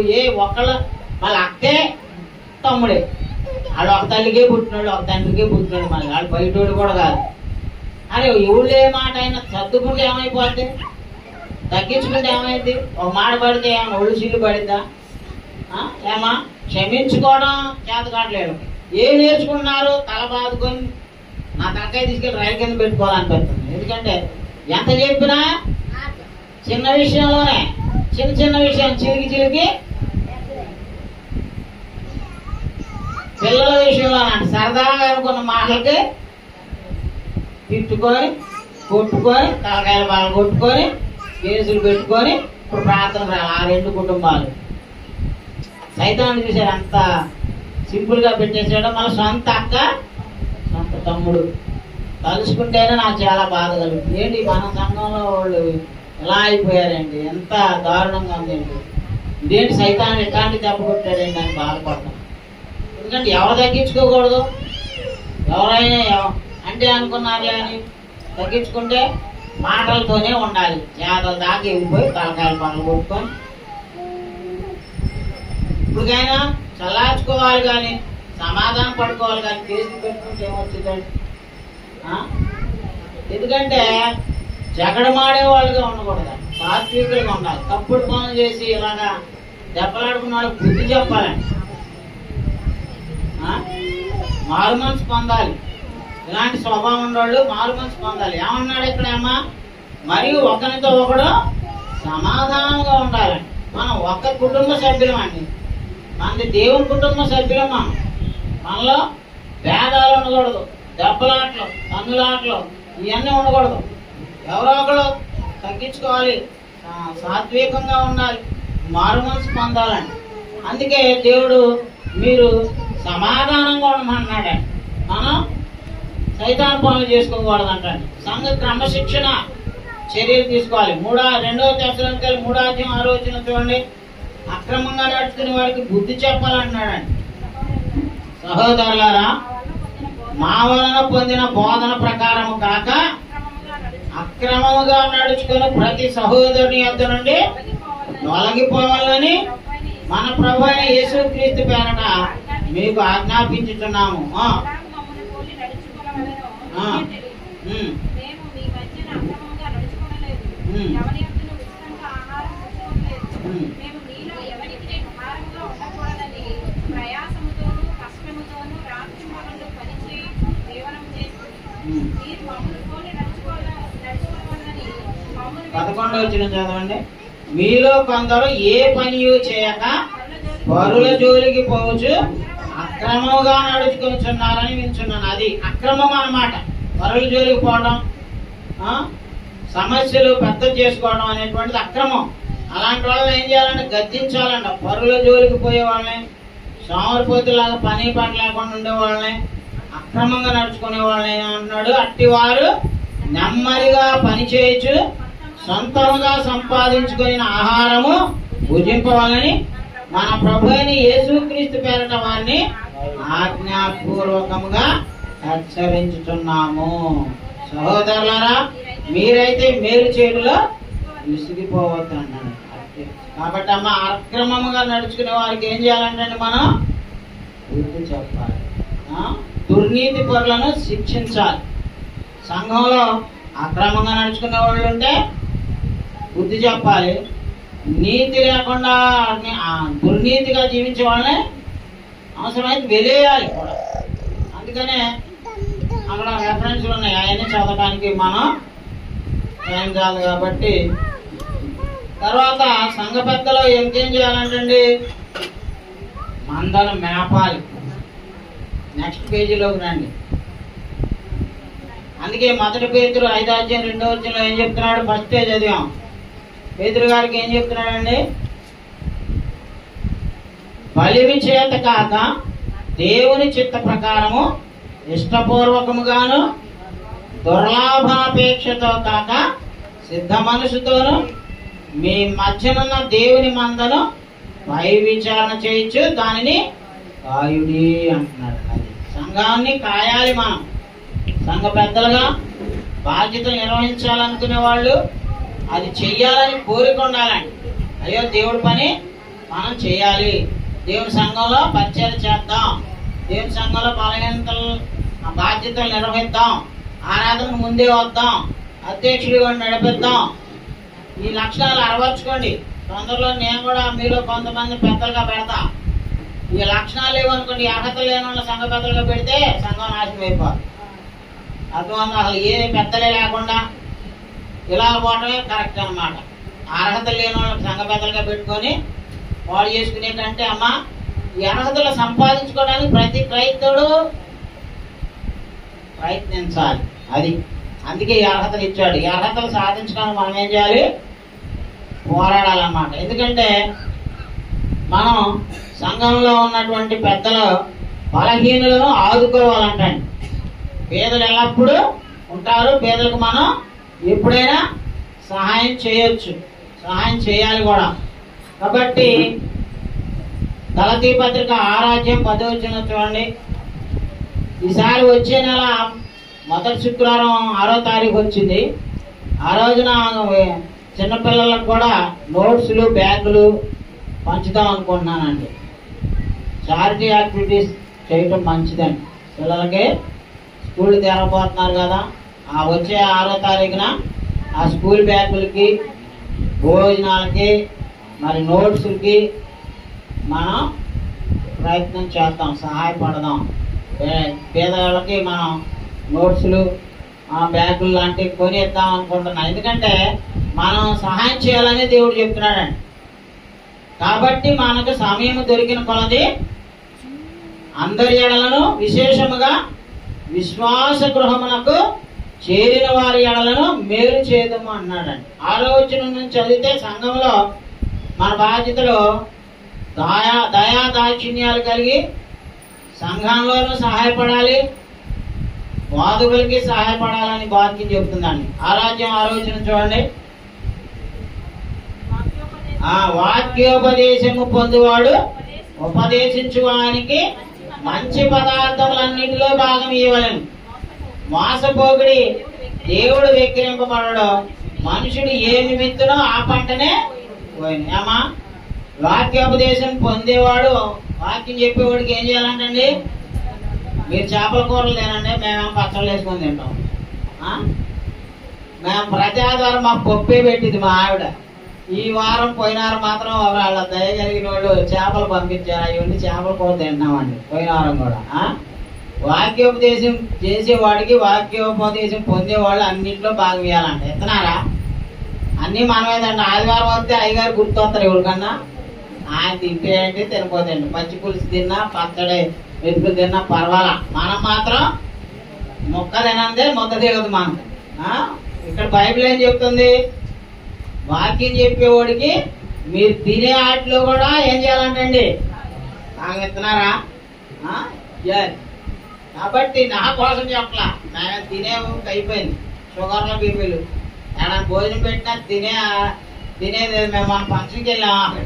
ఒక్కళ్ళు వాళ్ళ అక్కే తమ్ముడే, వాళ్ళు ఒక తల్లికే పుట్టినాడు ఒక తండ్రికే పుట్టినాడు, మళ్ళీ వాళ్ళు బయటోడు కూడా కాదు. అరే ఎవళ్ళు ఏ మాట అయినా సర్దుకుంటే ఏమైపోద్ది, తగ్గించుకుంటే ఏమైంది? ఒక మాట పడితే ఏమన్నా ఒళ్ళు చిల్లు పడిద్దా? ఏమా క్షమించుకోవడం చేత కావట్లేదు. ఏం నేర్చుకున్నారు? తల బాదుకొని నా తలకాయ తీసుకెళ్ళి రైలు కింద పెట్టుకోవాలనిపిస్తుంది. ఎందుకంటే ఎంత చెప్పినా చిన్న విషయంలోనే చిన్న విషయం చిలికి పిల్లల విషయంలోనే సరదాగా అనుకున్న మాటలకి తిట్టుకొని కొట్టుకొని తలకాయలు బాగా కొట్టుకొని కేసులు పెట్టుకొని ఇప్పుడు ప్రార్థన ఆ 2 కుటుంబాలు సైతాన్ని చూశారు, అంత సింపుల్ గా పెట్టేసాడు. మన సొంత అక్క సొంత తమ్ముడు తలుచుకుంటేనే నాకు చాలా బాధ కలుగుతుంది. ఏంటి మన సంఘంలో వాళ్ళు ఎలా అయిపోయారండి, ఎంత దారుణంగా ఉందండి, ఇదేంటి సైతాన్ని ఎట్లాంటి దెబ్బ కొట్టాడండి అని బాధపడతాం. ఎందుకంటే ఎవరు తగ్గించుకోకూడదు, ఎవరైనా అంటే అనుకున్నారులే అని తగ్గించుకుంటే మాటలతోనే ఉండాలి. చేతలు దాకా వెళ్ళిపోయి తలకాయలు పనులు కొట్టుకొని ఇప్పటికైనా చల్లార్చుకోవాలి, కానీ సమాధానం పడుకోవాలి, కానీ కేసులు పెట్టుకుంటే ఏమొచ్చిందండి? ఎందుకంటే జగడమాడే వాళ్ళుగా ఉండకూడదు, సాత్వికులుగా ఉండాలి. తప్పుడు పనులు చేసి ఇలాగా దెబ్బలాడుకున్న వాళ్ళకి బుద్ధి చెప్పాలండి. మారు మనసు పొందాలి. ఇలాంటి స్వభావం ఉన్నవాళ్ళు మారు మనసు పొందాలి. ఏమన్నాడు ఇక్కడేమ్మా? మరియు ఒకరితో ఒకడు సమాధానంగా ఉండాలండి. మనం ఒక్క కుటుంబ సభ్యులం అండి, మనది దేవుని కుటుంబ సభ్యులం. మనలో భేదాలు ఉండకూడదు, దెబ్బలాట్లు తన్నులాట్లు ఇవన్నీ ఉండకూడదు. ఎవరో ఒకరు తగ్గించుకోవాలి, సాత్వికంగా ఉండాలి, మారు మనసు పొందాలండి. అందుకే దేవుడు మీరు సమాధానంగా ఉండమన్నాడండి. మనం సైతాన్ పనులు చేసుకోకూడదంటండి. సంఘ క్రమశిక్షణ చర్యలు తీసుకోవాలి. 2 తెస్సలోనికైలు 3:6 చూడండి. అక్రమంగా నడుచుకునే వారికి బుద్ధి చెప్పాలంటున్నాడండి. సహోదరులారా, మా వలన పొందిన బోధన ప్రకారము కాక అక్రమముగా నడుచుకుని ప్రతి సహోదరుని యొద్ద నుండి తొలగిపోవాలని మన ప్రభు అయిన యేసుక్రీస్తు పేరట మీకు ఆజ్ఞాపించుచున్నాము. చదవండి. మీలో కొందరు ఏ పని చేయక పరుల జోలికి పోవచ్చు అక్రమంగా నడుచుకొనిచున్నారని వింటున్నాను. అది అక్రమం అన్నమాట. పరుల జోలికి పోవడం, సమస్యలు పెద్ద చేసుకోవడం అనేటువంటిది అక్రమం. అలాంటి వాళ్ళని ఏం చేయాలంటే గద్దించాలంట. పరుల జోలికి పోయే వాళ్ళని, సోమరిపోతులాగా పని లేకుండా ఉండే వాళ్ళని, అక్రమంగా నడుచుకునే వాళ్ళని అంటున్నాడు. అట్టి వారు నెమ్మదిగా పని చేయొచ్చు, సొంతంగా సంపాదించుకుని ఆహారము భుజింపవాలని మన ప్రభు అయిన యేసుక్రీస్తు పేరట వారిని ఆజ్ఞాపూర్వకముగా హెచ్చరించుతున్నాము. సహోదరులారా, మీరైతే మేలు చేయడంలో విసిగిపోవద్దు అన్నాడు. కాబట్టి అమ్మ, అక్రమముగా నడుచుకునే వారికి ఏం చేయాలంటే మనం బుద్ధి చెప్పాలి. దుర్నీతి పరులను శిక్షించాలి. సంఘంలో అక్రమంగా నడుచుకునే వాళ్ళు ఉంటే బుద్ధి చెప్పాలి. నీతి లేకుండా దుర్నీతిగా జీవించే వాళ్ళని అవసరమైతే వెలేయాలి కూడా. అందుకనే అక్కడ రెఫరెన్స్లు ఉన్నాయి, అవన్నీ చదవడానికి మనం టైం చాలు కాబట్టి. తర్వాత సంఘ పెద్దలు ఇంకేం చేయాలంటండి, మందను మేపాలి. నెక్స్ట్ పేజీలోకి రండి. అందుకే మొదటి పేతురు 5వ అధ్యాయం 2వ వచనంలో ఏం చెప్తున్నాడు, ఫస్ట్ చదివాం. పేతురు గారికి ఏం చెప్తున్నాడండి, బలివి చేత కాక దేవుని చిత్త ప్రకారము ఇష్టపూర్వకముగాను దుర్లాభాపేక్షతో కాక సిద్ధ మనసుతోను మీ మధ్యనున్న దేవుని మందను పై విచారణ చేయొచ్చు, దానిని కాయుడి అంటున్నాడు. అది సంఘాన్ని కాయాలి. మనం సంఘ పెద్దలుగా బాధ్యతలు నిర్వహించాలనుకునే వాళ్ళు అది చెయ్యాలని కోరిక ఉండాలండి. అయ్యో, దేవుడి పని మనం చేయాలి, దేవుని సంఘంలో పరిచయం చేద్దాం, దేవుని సంఘంలో బలహీనతలు బాధ్యతలు నిర్వహిద్దాం, ఆరాధనకు ముందే వద్దాం, అధ్యక్షుడిగా నడిపిద్దాం. ఈ లక్షణాలు అలవర్చుకోండి. తొందరలో నేను కూడా మీలో కొంతమంది పెద్దలుగా పెడతా. ఈ లక్షణాలు లేవనుకోండి, అర్హత లేని వాళ్ళ సంఘ పెద్దలుగా పెడితే సంఘం నాశనం అయిపోతుంది. అర్థం, అసలు ఏ పెద్దలే లేకుండా ఇలా పోవటమే కరెక్ట్ అనమాట. అర్హత లేని వాళ్ళకి సంఘ పెద్దలుగా పెట్టుకొని వాడు చేసుకునే కంటే అమ్మ, ఈ అర్హతలు సంపాదించుకోవడానికి ప్రతి క్రైస్తవుడు ప్రయత్నించాలి. అది అందుకే ఈ అర్హతలు ఇచ్చాడు. ఈ అర్హతలు సాధించడానికి మనం ఏం చేయాలి, పోరాడాలన్నమాట. ఎందుకంటే మనం సంఘంలో ఉన్నటువంటి పెద్దలు బలహీనులను ఆదుకోవాలంటండి. పేదలు ఎల్లప్పుడూ ఉంటారు, పేదలకు మనం ఎప్పుడైనా సహాయం చేయొచ్చు, సహాయం చేయాలి కూడా. కాబట్టి గలతీ పత్రిక 6వ అధ్యాయం 10వ వచనం చూడండి. ఈసారి వచ్చే నెల మొదటి శుక్రవారం 6వ తారీఖు వచ్చింది. ఆ రోజున చిన్నపిల్లలకు కూడా నోట్స్లు, బ్యాగులు పంచుదాం అనుకుంటున్నానండి. చారిటీ యాక్టివిటీస్ చేయటం మంచిదండి. పిల్లలకి స్కూల్ తెరవబోతున్నారు కదా, ఆ వచ్చే 6వ తారీఖున ఆ స్కూల్ బ్యాగులకి, భోజనాలకి, మరి నోట్స్లకి మనం ప్రయత్నం చేద్దాం, సహాయపడదాం. పేదవాళ్ళకి మనం నోట్స్లు, బ్యాగులు లాంటివి కొనిద్దాం అనుకుంటున్నాం. ఎందుకంటే మనం సహాయం చేయాలని దేవుడు చెప్తున్నాడండి. కాబట్టి మనకు సమయం దొరికిన కొలది అందరి ఎడలను, విశేషముగా విశ్వాస గృహమునకు చేరిన వారి ఎడలను మేలు చేయదము అన్నాడండి. 6వ వచనం నుంచి చదివితే సంఘంలో మన బాధ్యతలు దయా దాక్షిణ్యాలు కలిగి సంఘంలోనూ సహాయపడాలి, బాధకులకి సహాయపడాలని వాక్యం చెప్తుందండి. 6వ అధ్యాయం 6వ వచనం చూడండి. వాక్యోపదేశము పొందువాడు ఉపదేశించువానికి మంచి పదార్థములన్నిటిలో భాగం ఇవ్వలేను. మోసపోగుడి దేవుడు వెక్కిరింపబడడు. మనుషుడు ఏమి విత్తునో ఆ పంటనే పోయింది. ఏమా, వాక్యోపదేశం పొందేవాడు, వాక్యం చెప్పేవాడికి ఏం చేయాలంటండి, మీరు చేపల కూరలు తినండి, మేమేమో పచ్చళ్ళు వేసుకొని తింటాం. మేము ప్రతి ఆధారం మాకు పప్పే పెట్టింది మా ఆవిడ. ఈ వారం పోయిన వారం మాత్రం వాళ్ళ దయ కలిగిన వాళ్ళు చేపలు పంపించారు, అవన్నీ చేపల కూర తింటున్నామండి. పోయిన వారం కూడా వాక్యోపదేశం చేసేవాడికి, వాక్యోపదేశం పొందేవాళ్ళు అన్నింటిలో భాగం ఇవ్వాలండి. ఎత్తనారా అన్నీ మనమేదండి. ఆదివారం వస్తే అయ్యగారు గుర్తొస్తారు ఎవరికన్నా. ఆయన తింటే ఏంటి, తినపోతండి. పచ్చి పులుసు తిన్నా, పచ్చడి వెతుకులు తిన్నా పర్వాలా, మనం మాత్రం మొక్క తినందే మొక్క దిగదు మనం. ఇక్కడ బైబిల్ ఏం చెప్తుంది, వాక్యం చెప్పేవాడికి మీరు తినే వాటిలో కూడా ఏం చేయాలంటండి, తాగెత్తున్నారా. కాబట్టి నా కోసం చెప్పలా, నేను తినే అయిపోయింది. షుగర్లు, బీపీలు ఏడా భోజనం పెట్టినా తినేది. మేము మన ఫంక్షన్కి వెళ్ళాము,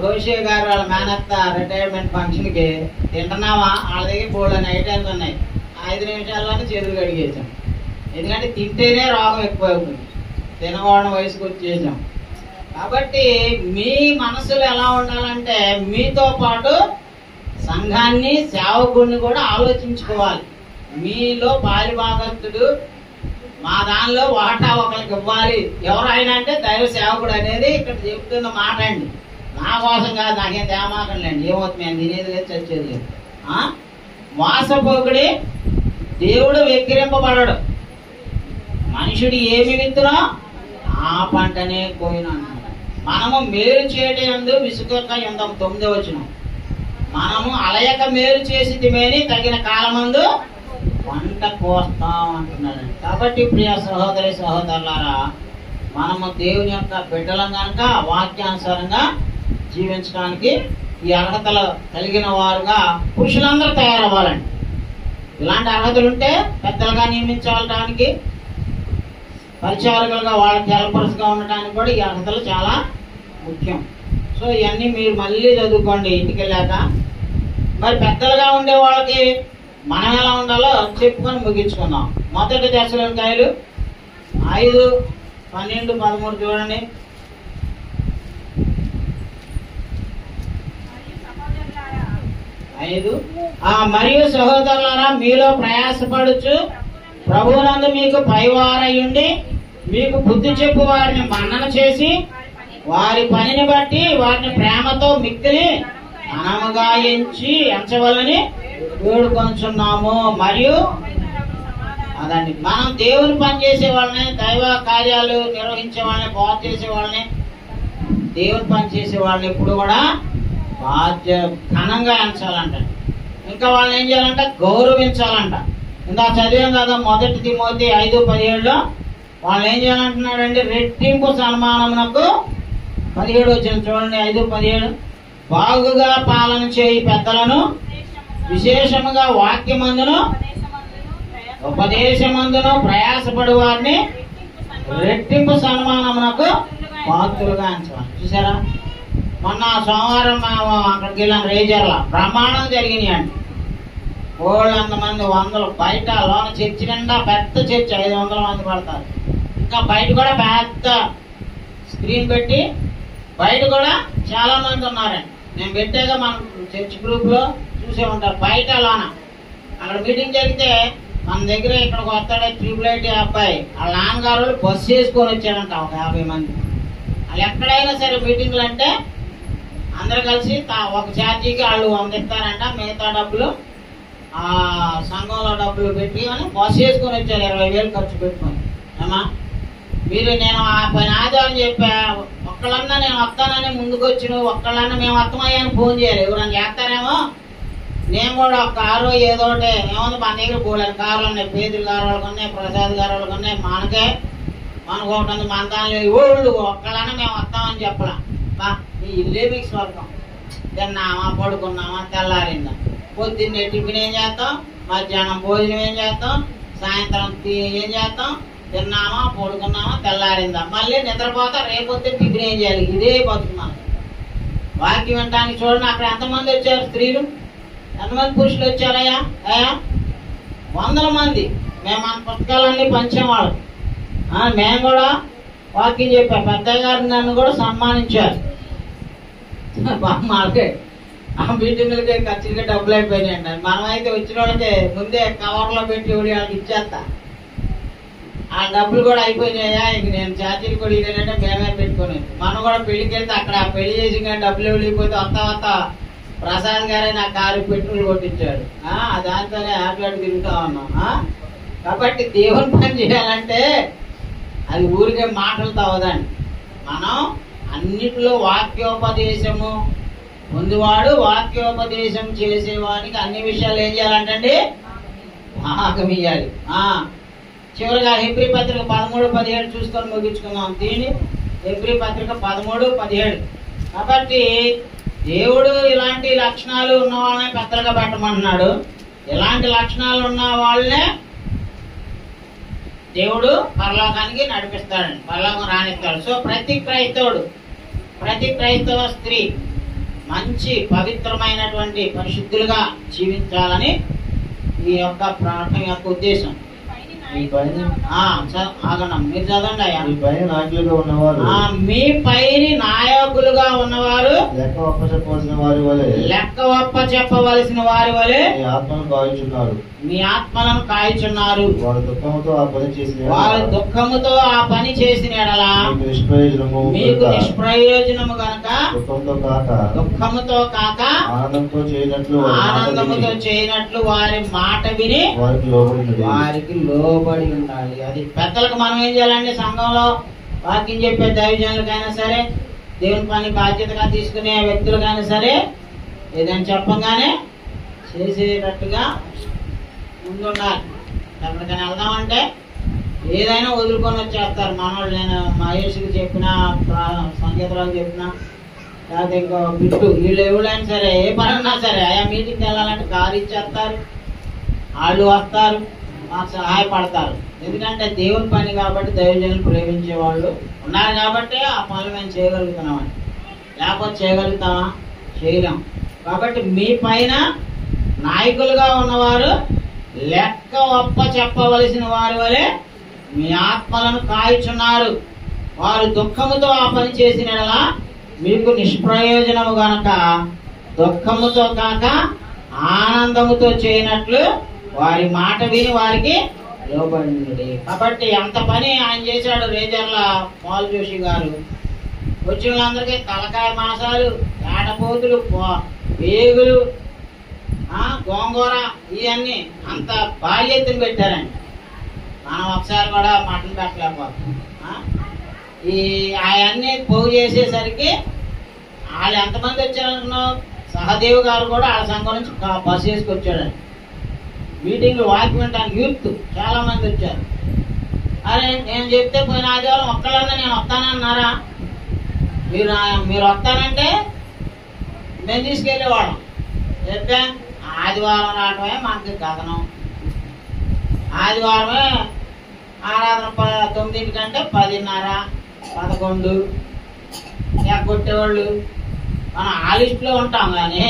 హోషే గారు వాళ్ళ మేనత్త రిటైర్మెంట్ ఫంక్షన్కి తింటున్నావా, వాళ్ళ దగ్గర బోల్డని ఐటమ్స్ ఉన్నాయి, 5 నిమిషాల్లోనే చేతులు కడిగేసాం. ఎందుకంటే తింటేనే రోగం ఎక్కువ అవుతుంది, తినకూడని వయసుకు వచ్చేసాం. కాబట్టి మీ మనసులు ఎలా ఉండాలంటే మీతో పాటు సంఘాన్ని, సేవకుడిని కూడా ఆలోచించుకోవాలి. మీలో పాలిభాగస్తుడు, మా దానిలో వాటా ఒకరికి ఇవ్వాలి. ఎవరైనా అంటే దైవ సేవకుడు అనేది ఇక్కడ చెప్తున్న మాట అండి. నా కోసం కాదు, నాకేం తేమాకండి, ఏమవుతుంది మేము తినేది లేదు, చచ్చేది లేదు. మోసపోకుడి దేవుడు వెక్కిరింపబడడు. మనుషుడు ఏమి విత్తునో ఆ పంటనే కోయినా. మనము మేలు చేయడం యందు విసుగక ఎందాం. 9వ వచనం, మనము అలయక మేలు చేసి తిమేని తగిన కాలమందు పంట కోస్తాం అంటున్నాడు. కాబట్టి ప్రియ సహోదరి సహోదరులారా, మనము దేవుని యొక్క బిడ్డలం కనుక వాక్యానుసారంగా జీవించడానికి ఈ అర్హతలు కలిగిన వారుగా పురుషులందరూ తయారవ్వాలండి. ఇలాంటి అర్హతలు ఉంటే పెద్దలుగా నియమించడానికి, పరిచారకులుగా వాళ్ళకి హెల్పర్స్గా ఉండటానికి కూడా ఈ అర్హతలు చాలా ముఖ్యం. సో ఇవన్నీ మీరు మళ్ళీ చదువుకోండి ఇంటికి వెళ్ళాక. మరి పెద్దలుగా ఉండే వాళ్ళకి మనం ఎలా ఉండాలో చెప్పుకొని ముగించుకుందాం. 1 దశలోనికాయలు 5, 12, 13 చూడండి. మరియు సహోదరులారా, మీలో ప్రయాసపడుచు ప్రభువునందు మీకు పైవారయుండి మీకు బుద్ధి చెప్పు వారిని మన్నన చేసి వారి పనిని బట్టి వారిని ప్రేమతో మిక్కిలి ఘనముగా ఎంచవలని వేడుకొంచున్నాము. మరియు అదండి, మనం దేవుని పని చేసే వాళ్ళని, దైవ కార్యాలు నిర్వహించే వాళ్ళని, బాగు చేసే వాళ్ళని, దేవుని పని చేసే వాళ్ళని ఎప్పుడు కూడా ఘనంగా ఎంచాలంట. ఇంకా వాళ్ళని ఏం చేయాలంట? గౌరవించాలంట. ఇందా చదివాం కదా 1 తిమోతి 5:17లో వాళ్ళు ఏం చేయాలంటున్నాడండి? రెట్టింపు సన్మానమునకు 17 వచ్చిన చూడండి. 5:17 బాగుగా పాలన చేయి పెద్దలను విశేషముగా వాక్యమందును ఉపదేశమందును ప్రయాసపడు వారిని రెట్టింపు సన్మానమునకు పాత్రులుగా ఎంచాలి. చూసారా, మొన్న సోమవారం అక్కడికి వెళ్ళాం. రేజర్ల ప్రమాణం జరిగినాయి అండి. 400 మంది, 100 బయట, లోన చర్చి నిండా పెద్ద చర్చి, 500 మంది పడతారు. ఇంకా బయట కూడా పెద్ద స్క్రీన్ పెట్టి బయట కూడా చాలా మంది ఉన్నారండి. నేను పెట్టాక మన చర్చ్ గ్రూప్ లో చూసే ఉంటారు. బయట లోన అక్కడ మీటింగ్ జరిగితే మన దగ్గర ఇక్కడ వస్తాడే ట్యూబ్లైట్ అబ్బాయి, వాళ్ళ నాన్నగారు బస్సు వేసుకొని వచ్చారంట ఒక 50 మంది. వాళ్ళు ఎక్కడైనా సరే మీటింగ్లు అంటే అందరు కలిసి ఒక ఛార్జీకి వాళ్ళు 100 ఇస్తారంట. మిగతా డబ్బులు ఆ సంఘంలో డబ్బులు పెట్టి అని బస్సు వేసుకొని వచ్చారు. 20,000 ఖర్చు పెట్టుకొని. ఏమా మీరు, నేను ఆ పని ఆదివారం చెప్పా, ఒక్కళ్ళన్నా నేను వస్తానని ముందుకు వచ్చి, నువ్వు ఒక్కళ్ళన్నా మేము వస్తామయ్యాని ఫోన్ చేయాలి. ఎవరైనా చేస్తారేమో. నేను కూడా ఒక కారు ఏదో ఒకటి ఏముంది మన దగ్గర పోలేను కార్లు ఉన్నాయి. పేదలు గారు వాళ్ళకి ఉన్నాయి, ప్రసాద్ గారు వాళ్ళకి ఉన్నాయి, మనకు ఒకటి ఉంది. మన దానిలో ఓళ్ళు ఒక్కళ్ళన్నా మేము వస్తామని చెప్పలా. ఈ ఇల్లే మీకు స్వర్గం. తిన్నామా, పడుకున్నామా, తెల్లారిందా. పొద్దున్నే టిఫిన్ ఏం చేస్తాం, మధ్యాహ్నం భోజనం ఏం చేస్తాం, సాయంత్రం ఏం చేస్తాం, తిన్నామా, పడుకున్నామా, తెల్లారిందా, మళ్ళీ నిద్రపోతా, రేపొద్దు టిఫిన్ ఏం చేయాలి. ఇదే బతుకున్నాం. వాక్యం వినడానికి చూడండి, అక్కడ ఎంతమంది వచ్చారు స్త్రీలు, ఎంతమంది పురుషులు వచ్చారయ్యా? 100 మంది. మేము మన పుస్తకాలన్నీ పంచేవాళ్ళం. మేము కూడా వాక్యం చెప్పాం. పెద్దయ్య గారు నన్ను కూడా సన్మానించారు. మాకే ఆ మీటింగ్లకి ఖర్చులకి డబ్బులు అయిపోయినాయండి. మనమైతే వచ్చిన వాళ్ళకి ముందే కవర్లో పెట్టి వాళ్ళకి ఇచ్చేస్తా. ఆ డబ్బులు కూడా అయిపోయినాయా, ఇంక నేను ఛార్జీలు కూడా ఇదేనంటే మేమే పెట్టుకుని. మనం కూడా పెళ్లికి వెళ్తే అక్కడ పెళ్లి చేసి డబ్బులు వెళ్ళిపోతే వస్తా ప్రసాద్ గారే నా కారు పెట్రోల్ కొట్టించాడు. దాంతోనే హ్యాపీ తిరుగుతా ఉన్నాం. కాబట్టి దేవుని పని చేయాలంటే అది ఊరికే మాటలతో అవదండి. మనం అన్నిటిలో వాక్యోపదేశము ముందువాడు, వాక్యోపదేశం చేసేవాడికి అన్ని విషయాలు ఏం చేయాలంటండి? భాగం ఇయ్యాలి. చివరిగా హెబ్రీ పత్రిక 13:17 చూసుకొని ముగించుకుందాం. దీన్ని హెబ్రీ పత్రిక 13:17. కాబట్టి దేవుడు ఇలాంటి లక్షణాలు ఉన్న వాళ్ళనే పెద్దలుగా పెట్టమంటున్నాడు. ఇలాంటి లక్షణాలు ఉన్న వాళ్ళనే దేవుడు పరలోకానికి నడిపిస్తాడండి, పరలోకం రానిస్తాడు. సో ప్రతి క్రైస్తవుడు ప్రతి క్రైస్తవ స్త్రీ మంచి పవిత్రమైనటువంటి పరిశుద్ధులుగా జీవించాలని ఈ యొక్క ప్రార్థన యొక్క ఉద్దేశం. ఆగండి, మీరు చదవండి అయ్యా. మీ పైన నాయకులుగా ఉన్నవారు, మీ పైన నాయకులుగా ఉన్నవారు లెక్క అప్పచెప్పవలసిన వారి వలె, లెక్క అప్పచెప్పవలసిన వారి వలె మీ ఆత్మను కాయుచున్నారు. మీ ఆత్మలను కాయుచున్నారు. వారు దుఃఖముతో ఆ పని చేసిన వారు దుఃఖముతో ఆ పని చేసిన ఎడలా మీకు నిష్ప్రయోజనము గనక దుఃఖముతో కాక ఆనందంతో చేయనట్లు వారి మాట విని వారికి లోబడి ఉండాలి. అది పెద్దలకు మనం ఏం చేయాలండి? సంఘంలో వాక్యం చెప్పే దైవజనులకైనా సరే, దేవుని పని బాధ్యతగా తీసుకునే వ్యక్తులకైనా సరే, ఏదైనా చెప్పగానే చేసేటట్టుగా ముందుండాలి. ఎక్కడికైనా వెళ్దామంటే ఏదైనా వదులుకొని వచ్చేస్తారు మనోళ్ళు. నేను మహేష్కి చెప్పిన, సంగీతరావు చెప్పిన, లేకపోతే ఇంకో బిట్టు, వీళ్ళు ఎవరైనా సరే ఏ పనన్నా సరే ఆయా మీటింగ్కి వెళ్ళాలంటే కారు ఇచ్చేస్తారు, వాళ్ళు వస్తారు, మాకు సహాయపడతారు. ఎందుకంటే దేవుని పని కాబట్టి, దైవజనులు ప్రేమించే వాళ్ళు ఉన్నారు కాబట్టి ఆ పనులు మేము చేయగలుగుతున్నామని. లేకపోతే చేయగలుగుతామా? చేయలేం. కాబట్టి మీ పైన నాయకులుగా ఉన్నవారు లెక్క ఒప్ప చెప్పవలసిన వారి వలె మీ ఆత్మలను కాయుచున్నారు. వారు దుఃఖముతో ఆ పని చేసినలా మీకు నిష్ప్రయోజనము గనక దుఃఖముతో కాక ఆనందముతో చేయనట్లు వారి మాట విని వారికి లోబడి. కాబట్టి అంత పని ఆయన చేశాడు. రేజర్ల పాల్ జోషి గారు వచ్చిన వాళ్ళందరికీ తలకాయ మాసాలు, ఏటపోతులు, పేగులు, గోంగూర ఇవన్నీ అంత భారీ ఎత్తున పెట్టారండి. మనం ఒకసారి కూడా మటన్ పెట్టలేకపోతాం. అవన్నీ పోగు చేసేసరికి వాళ్ళు ఎంతమంది వచ్చారనుకున్నావు? సహదేవ్ గారు కూడా వాళ్ళ సంఘం నుంచి బస్సు వేసుకొచ్చాడండి. మీటింగ్లు వాకి వినడానికి యూత్ చాలా మంది వచ్చారు. అరే నేను చెప్తే పోయిన ఆదివారం ఒక్కళ్ళన్నా నేను వస్తానన్నారా? మీరు వస్తానంటే మేము తీసుకెళ్ళేవాళ్ళం. చెప్తే ఆదివారం రావడమే మనకి కథనం. ఆదివారమే ఆరాధన 9 కంటే 10:30, 11 ఎగ్గొట్టేవాళ్ళు. మనం ఆ లిస్టులో ఉంటాం. కానీ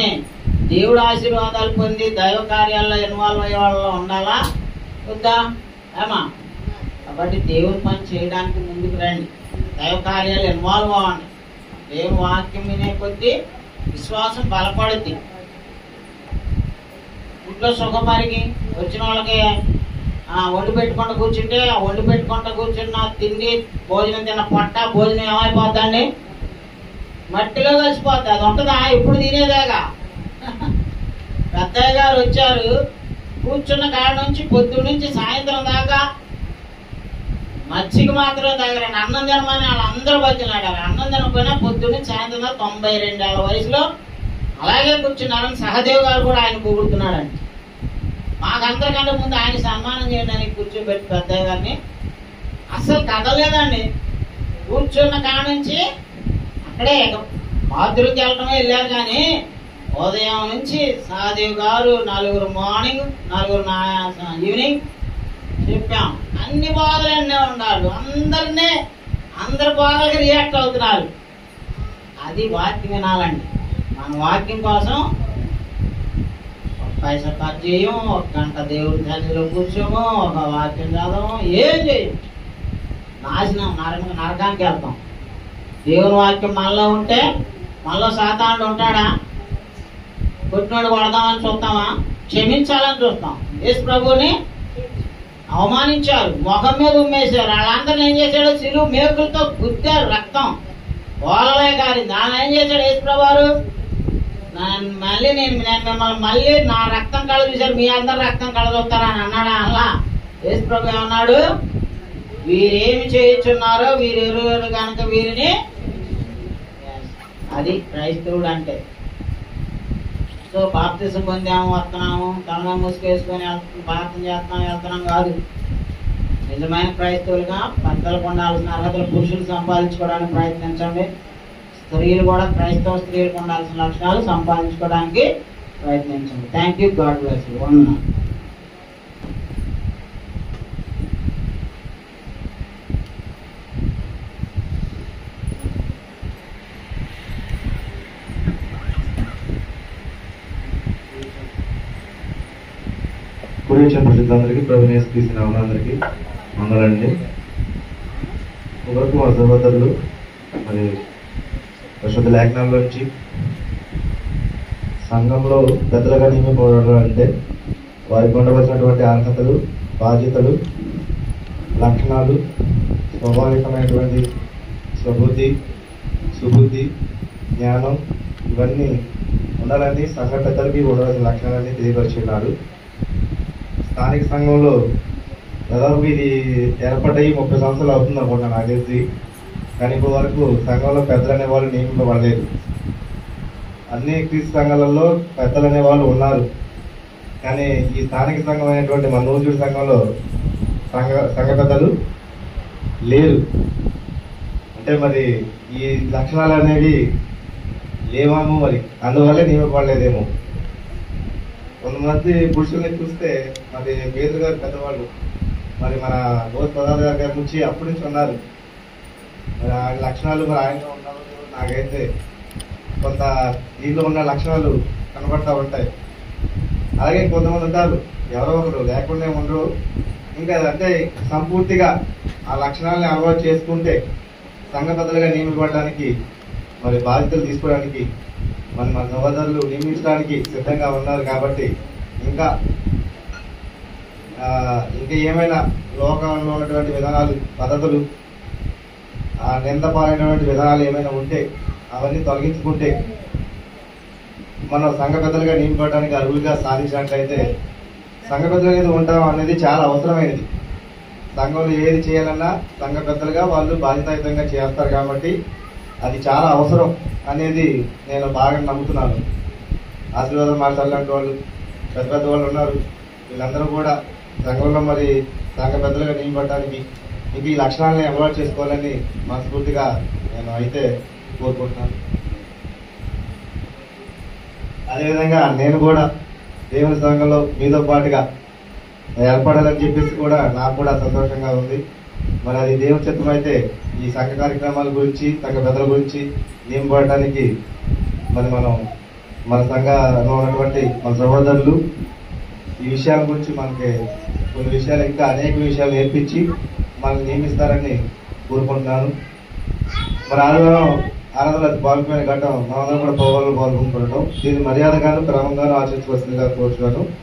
దేవుడు ఆశీర్వాదాలు పొంది దైవ కార్యాల్లో ఇన్వాల్వ్ అయ్యే వాళ్ళు ఉండాలా వద్దా? ఏమా? కాబట్టి దేవుని పని చేయడానికి ముందుకు రండి. దైవ కార్యాలు ఇన్వాల్వ్ అవ్వండి. దేవుని వాక్యం వినే కొద్దీ విశ్వాసం బలపడుద్ది. ఇంట్లో సుఖపరిగి వచ్చిన వాళ్ళకి వండి పెట్టుకుంటూ కూర్చుంటే, ఆ వండి పెట్టుకుంటూ కూర్చున్న తిండి భోజనం తిన్న పొట్ట భోజనం ఏమైపోద్దండి? మట్టిలో కలిసిపోద్ది. అది ఉంటుందా? ఇప్పుడు తినేదేగా. పెద్దయ్య గారు వచ్చారు, కూర్చున్న కాడ నుంచి పొద్దు నుంచి సాయంత్రం దాకా మజ్జిగ మాత్రమే తాగారండి. అన్నం తినమని వాళ్ళందరూ బతిలాడారు. అన్నం తినకపోయినా పొద్దు నుంచి సాయంత్రం దాకా 92 ఏళ్ల వయసులో అలాగే కూర్చున్నారని సహదేవ్ గారు కూడా ఆయన పొగుడుతున్నాడండి. మాకందరికంటే ముందు ఆయన సన్మానం చేయడానికి కూర్చోబెట్టి పెద్దయ్య గారిని అస్సలు కదలేదండి. కూర్చున్న కాడ నుంచి అక్కడే బాత్రూమ్కి వెళ్ళటమే వెళ్ళారు. కానీ ఉదయం నుంచి సహదేవ్ గారు 4 మార్నింగ్, 4 ఈవినింగ్ చెప్పాం. అన్ని బాధలన్నీ ఉన్నారు. అందరి బాధలకి రియాక్ట్ అవుతున్నారు. అది వాక్యం వినాలండి. మన వాక్యం కోసం పైసా ఖర్చు చేయం, 1 గంట దేవుడి సన్నిధిలో కూర్చోము, ఒక వాక్యం చదవము, ఏం చేయం. నాశనం, నరకానికి వెళ్తాం. దేవుని వాక్యం మనలో ఉంటే మనలో సాతానుడు ఉంటాడా? కొట్టినోడు కొడదామని చూస్తామా? క్షమించాలని చూస్తాం. యేసు ప్రభువుని అవమానించారు, ముఖం మీద ఉమ్మేశారు. వాళ్ళందరినీ ఏం చేశాడు? సిలువ మేకులతో గుద్దారు, రక్తం ఓలలే కాదు. దాన్ని ఏం చేశాడు యేసు ప్రభువారు? మళ్ళీ నేను మిమ్మల్ని మళ్ళీ నా రక్తం కళ చూశారు, మీ అందరు రక్తం కళ చూస్తారని అన్నాడా? అలా యేసు ప్రభు ఏమన్నాడు? వీరేమి చేయించున్నారో వీరెరువురు కనుక వీరిని. అది క్రైస్తవుడు అంటే. సో బాప్తిసం పొందాము, వస్తున్నాము, తమ ముసుకేసుకొని ప్రార్థన చేస్తున్నాం, వెళ్తున్నాం కాదు. నిజమైన క్రైస్తవులుగా పెద్దలకు ఉండాల్సిన అర్హతలు పురుషులు సంపాదించుకోవడానికి ప్రయత్నించండి. స్త్రీలు కూడా క్రైస్తవ స్త్రీలకు ఉండాల్సిన లక్షణాలు సంపాదించుకోవడానికి ప్రయత్నించండి. Thank you. God bless you. వందనాలు. కూడి వచ్చిన ప్రజలందరికీ ప్రభుని యేసుక్రీస్తు నామమున అందరికీ వందనాలండి. ఇంతవరకు మన సహోదరులు మరి పరిశుద్ధ లేఖనాల్లోంచి సంఘంలో పెద్దలుగా నియమింపబడడం అంటే వారికి ఉండవలసినటువంటి అర్హతలు, బాధ్యతలు, లక్షణాలు, స్వాభావికమైనటువంటి స్వబుద్ధి, సుబుద్ధి, జ్ఞానం ఇవన్నీ ఉండాలని సంఘ పెద్దలకి ఉండవలసిన లక్షణాలన్నీ తెలియపరిచున్నారు. స్థానిక సంఘంలో దాదాపు ఇది ఏర్పడ్డాయి 30 సంవత్సరాలు అవుతుంది అనుకుంటున్నా నాకు తెలిసి. కానీ ఇప్పుడు వరకు సంఘంలో పెద్దలు అనే వాళ్ళు నియమింపబడలేదు. అన్ని క్రీస్తు సంఘాలలో పెద్దలు అనే వాళ్ళు ఉన్నారు. కానీ ఈ స్థానిక సంఘం అయినటువంటి మన నూజివీడు సంఘంలో సంఘ పెద్దలు లేరు. అంటే మరి ఈ లక్షణాలు అనేవి లేవాము, మరి అందువల్లే నియమింపబడలేదేమో. కొంతమంది పురుషుల్ని చూస్తే మరి పేదలు గారు పెద్దవాళ్ళు మరి మన రోజు పదార్థ గారి నుంచి అప్పటి నుంచి ఉన్నారు. మరి ఆ లక్షణాలు మరి ఆయనలో ఉన్నారో నాకైతే కొంత దీంట్లో ఉన్న లక్షణాలు కనబడతా ఉంటాయి. అలాగే కొంతమంది ఉంటారు ఎవరో ఒకరు లేకుండా ఉండరు. ఇంకా అంటే సంపూర్తిగా ఆ లక్షణాలని అలవాటు చేసుకుంటే సంఘ పెద్దలుగా నియమించబడడానికి మరి బాధ్యతలు తీసుకోవడానికి మన సహోదరులు నియమించడానికి సిద్ధంగా ఉన్నారు. కాబట్టి ఇంకా ఏమైనా లోకంలో ఉన్నటువంటి విధానాలు, పద్ధతులు, నిందపాలైనటువంటి విధానాలు ఏమైనా ఉంటే అవన్నీ తొలగించుకుంటే మనం సంఘ పెద్దలుగా నియమించడానికి అర్హులుగా సాధించినట్లయితే సంఘ పెద్దలు అనేది ఉండడం అనేది చాలా అవసరమైనది. సంఘంలో ఏది చేయాలన్నా సంఘ పెద్దలుగా వాళ్ళు బాధ్యతాయుతంగా చేస్తారు. కాబట్టి అది చాలా అవసరం అనేది నేను బాగా నమ్ముతున్నాను. ఆశీర్వాదం మాట్లాడాలి లాంటి వాళ్ళు పెద్ద పెద్ద వాళ్ళు ఉన్నారు. వీళ్ళందరూ కూడా సంఘంలో మరి సంఘ పెద్దలుగా నియమించడానికి ఇంక ఈ లక్షణాలని అలవాటు చేసుకోవాలని మనస్ఫూర్తిగా నేను అయితే కోరుకుంటున్నాను. అదేవిధంగా నేను కూడా దేవుని సంఘంలో మీతో పాటుగా ఏర్పడాలని చెప్పేసి కూడా నాకు కూడా సంతోషంగా ఉంది. మరి అది దేవుని చిత్తం అయితే ఈ సంఘ కార్యక్రమాల గురించి, సంఘ పెద్దల గురించి నియమింపబడటానికి మరి మనం మన సంఘంలో ఉన్నటువంటి మన సహోదరులు ఈ విషయాల గురించి మనకి కొన్ని విషయాలు, ఇంకా అనేక విషయాలు నేర్పించి మనల్ని నియమిస్తారని కోరుకుంటున్నాను. మరి ఆరాధన పాల్గొనే ఘట్టం మనందరం కూడా పాల్గొనడం దీన్ని మర్యాదగాను క్రమంగాను ఆచరించవలసిందిగా కోరుచున్నాను.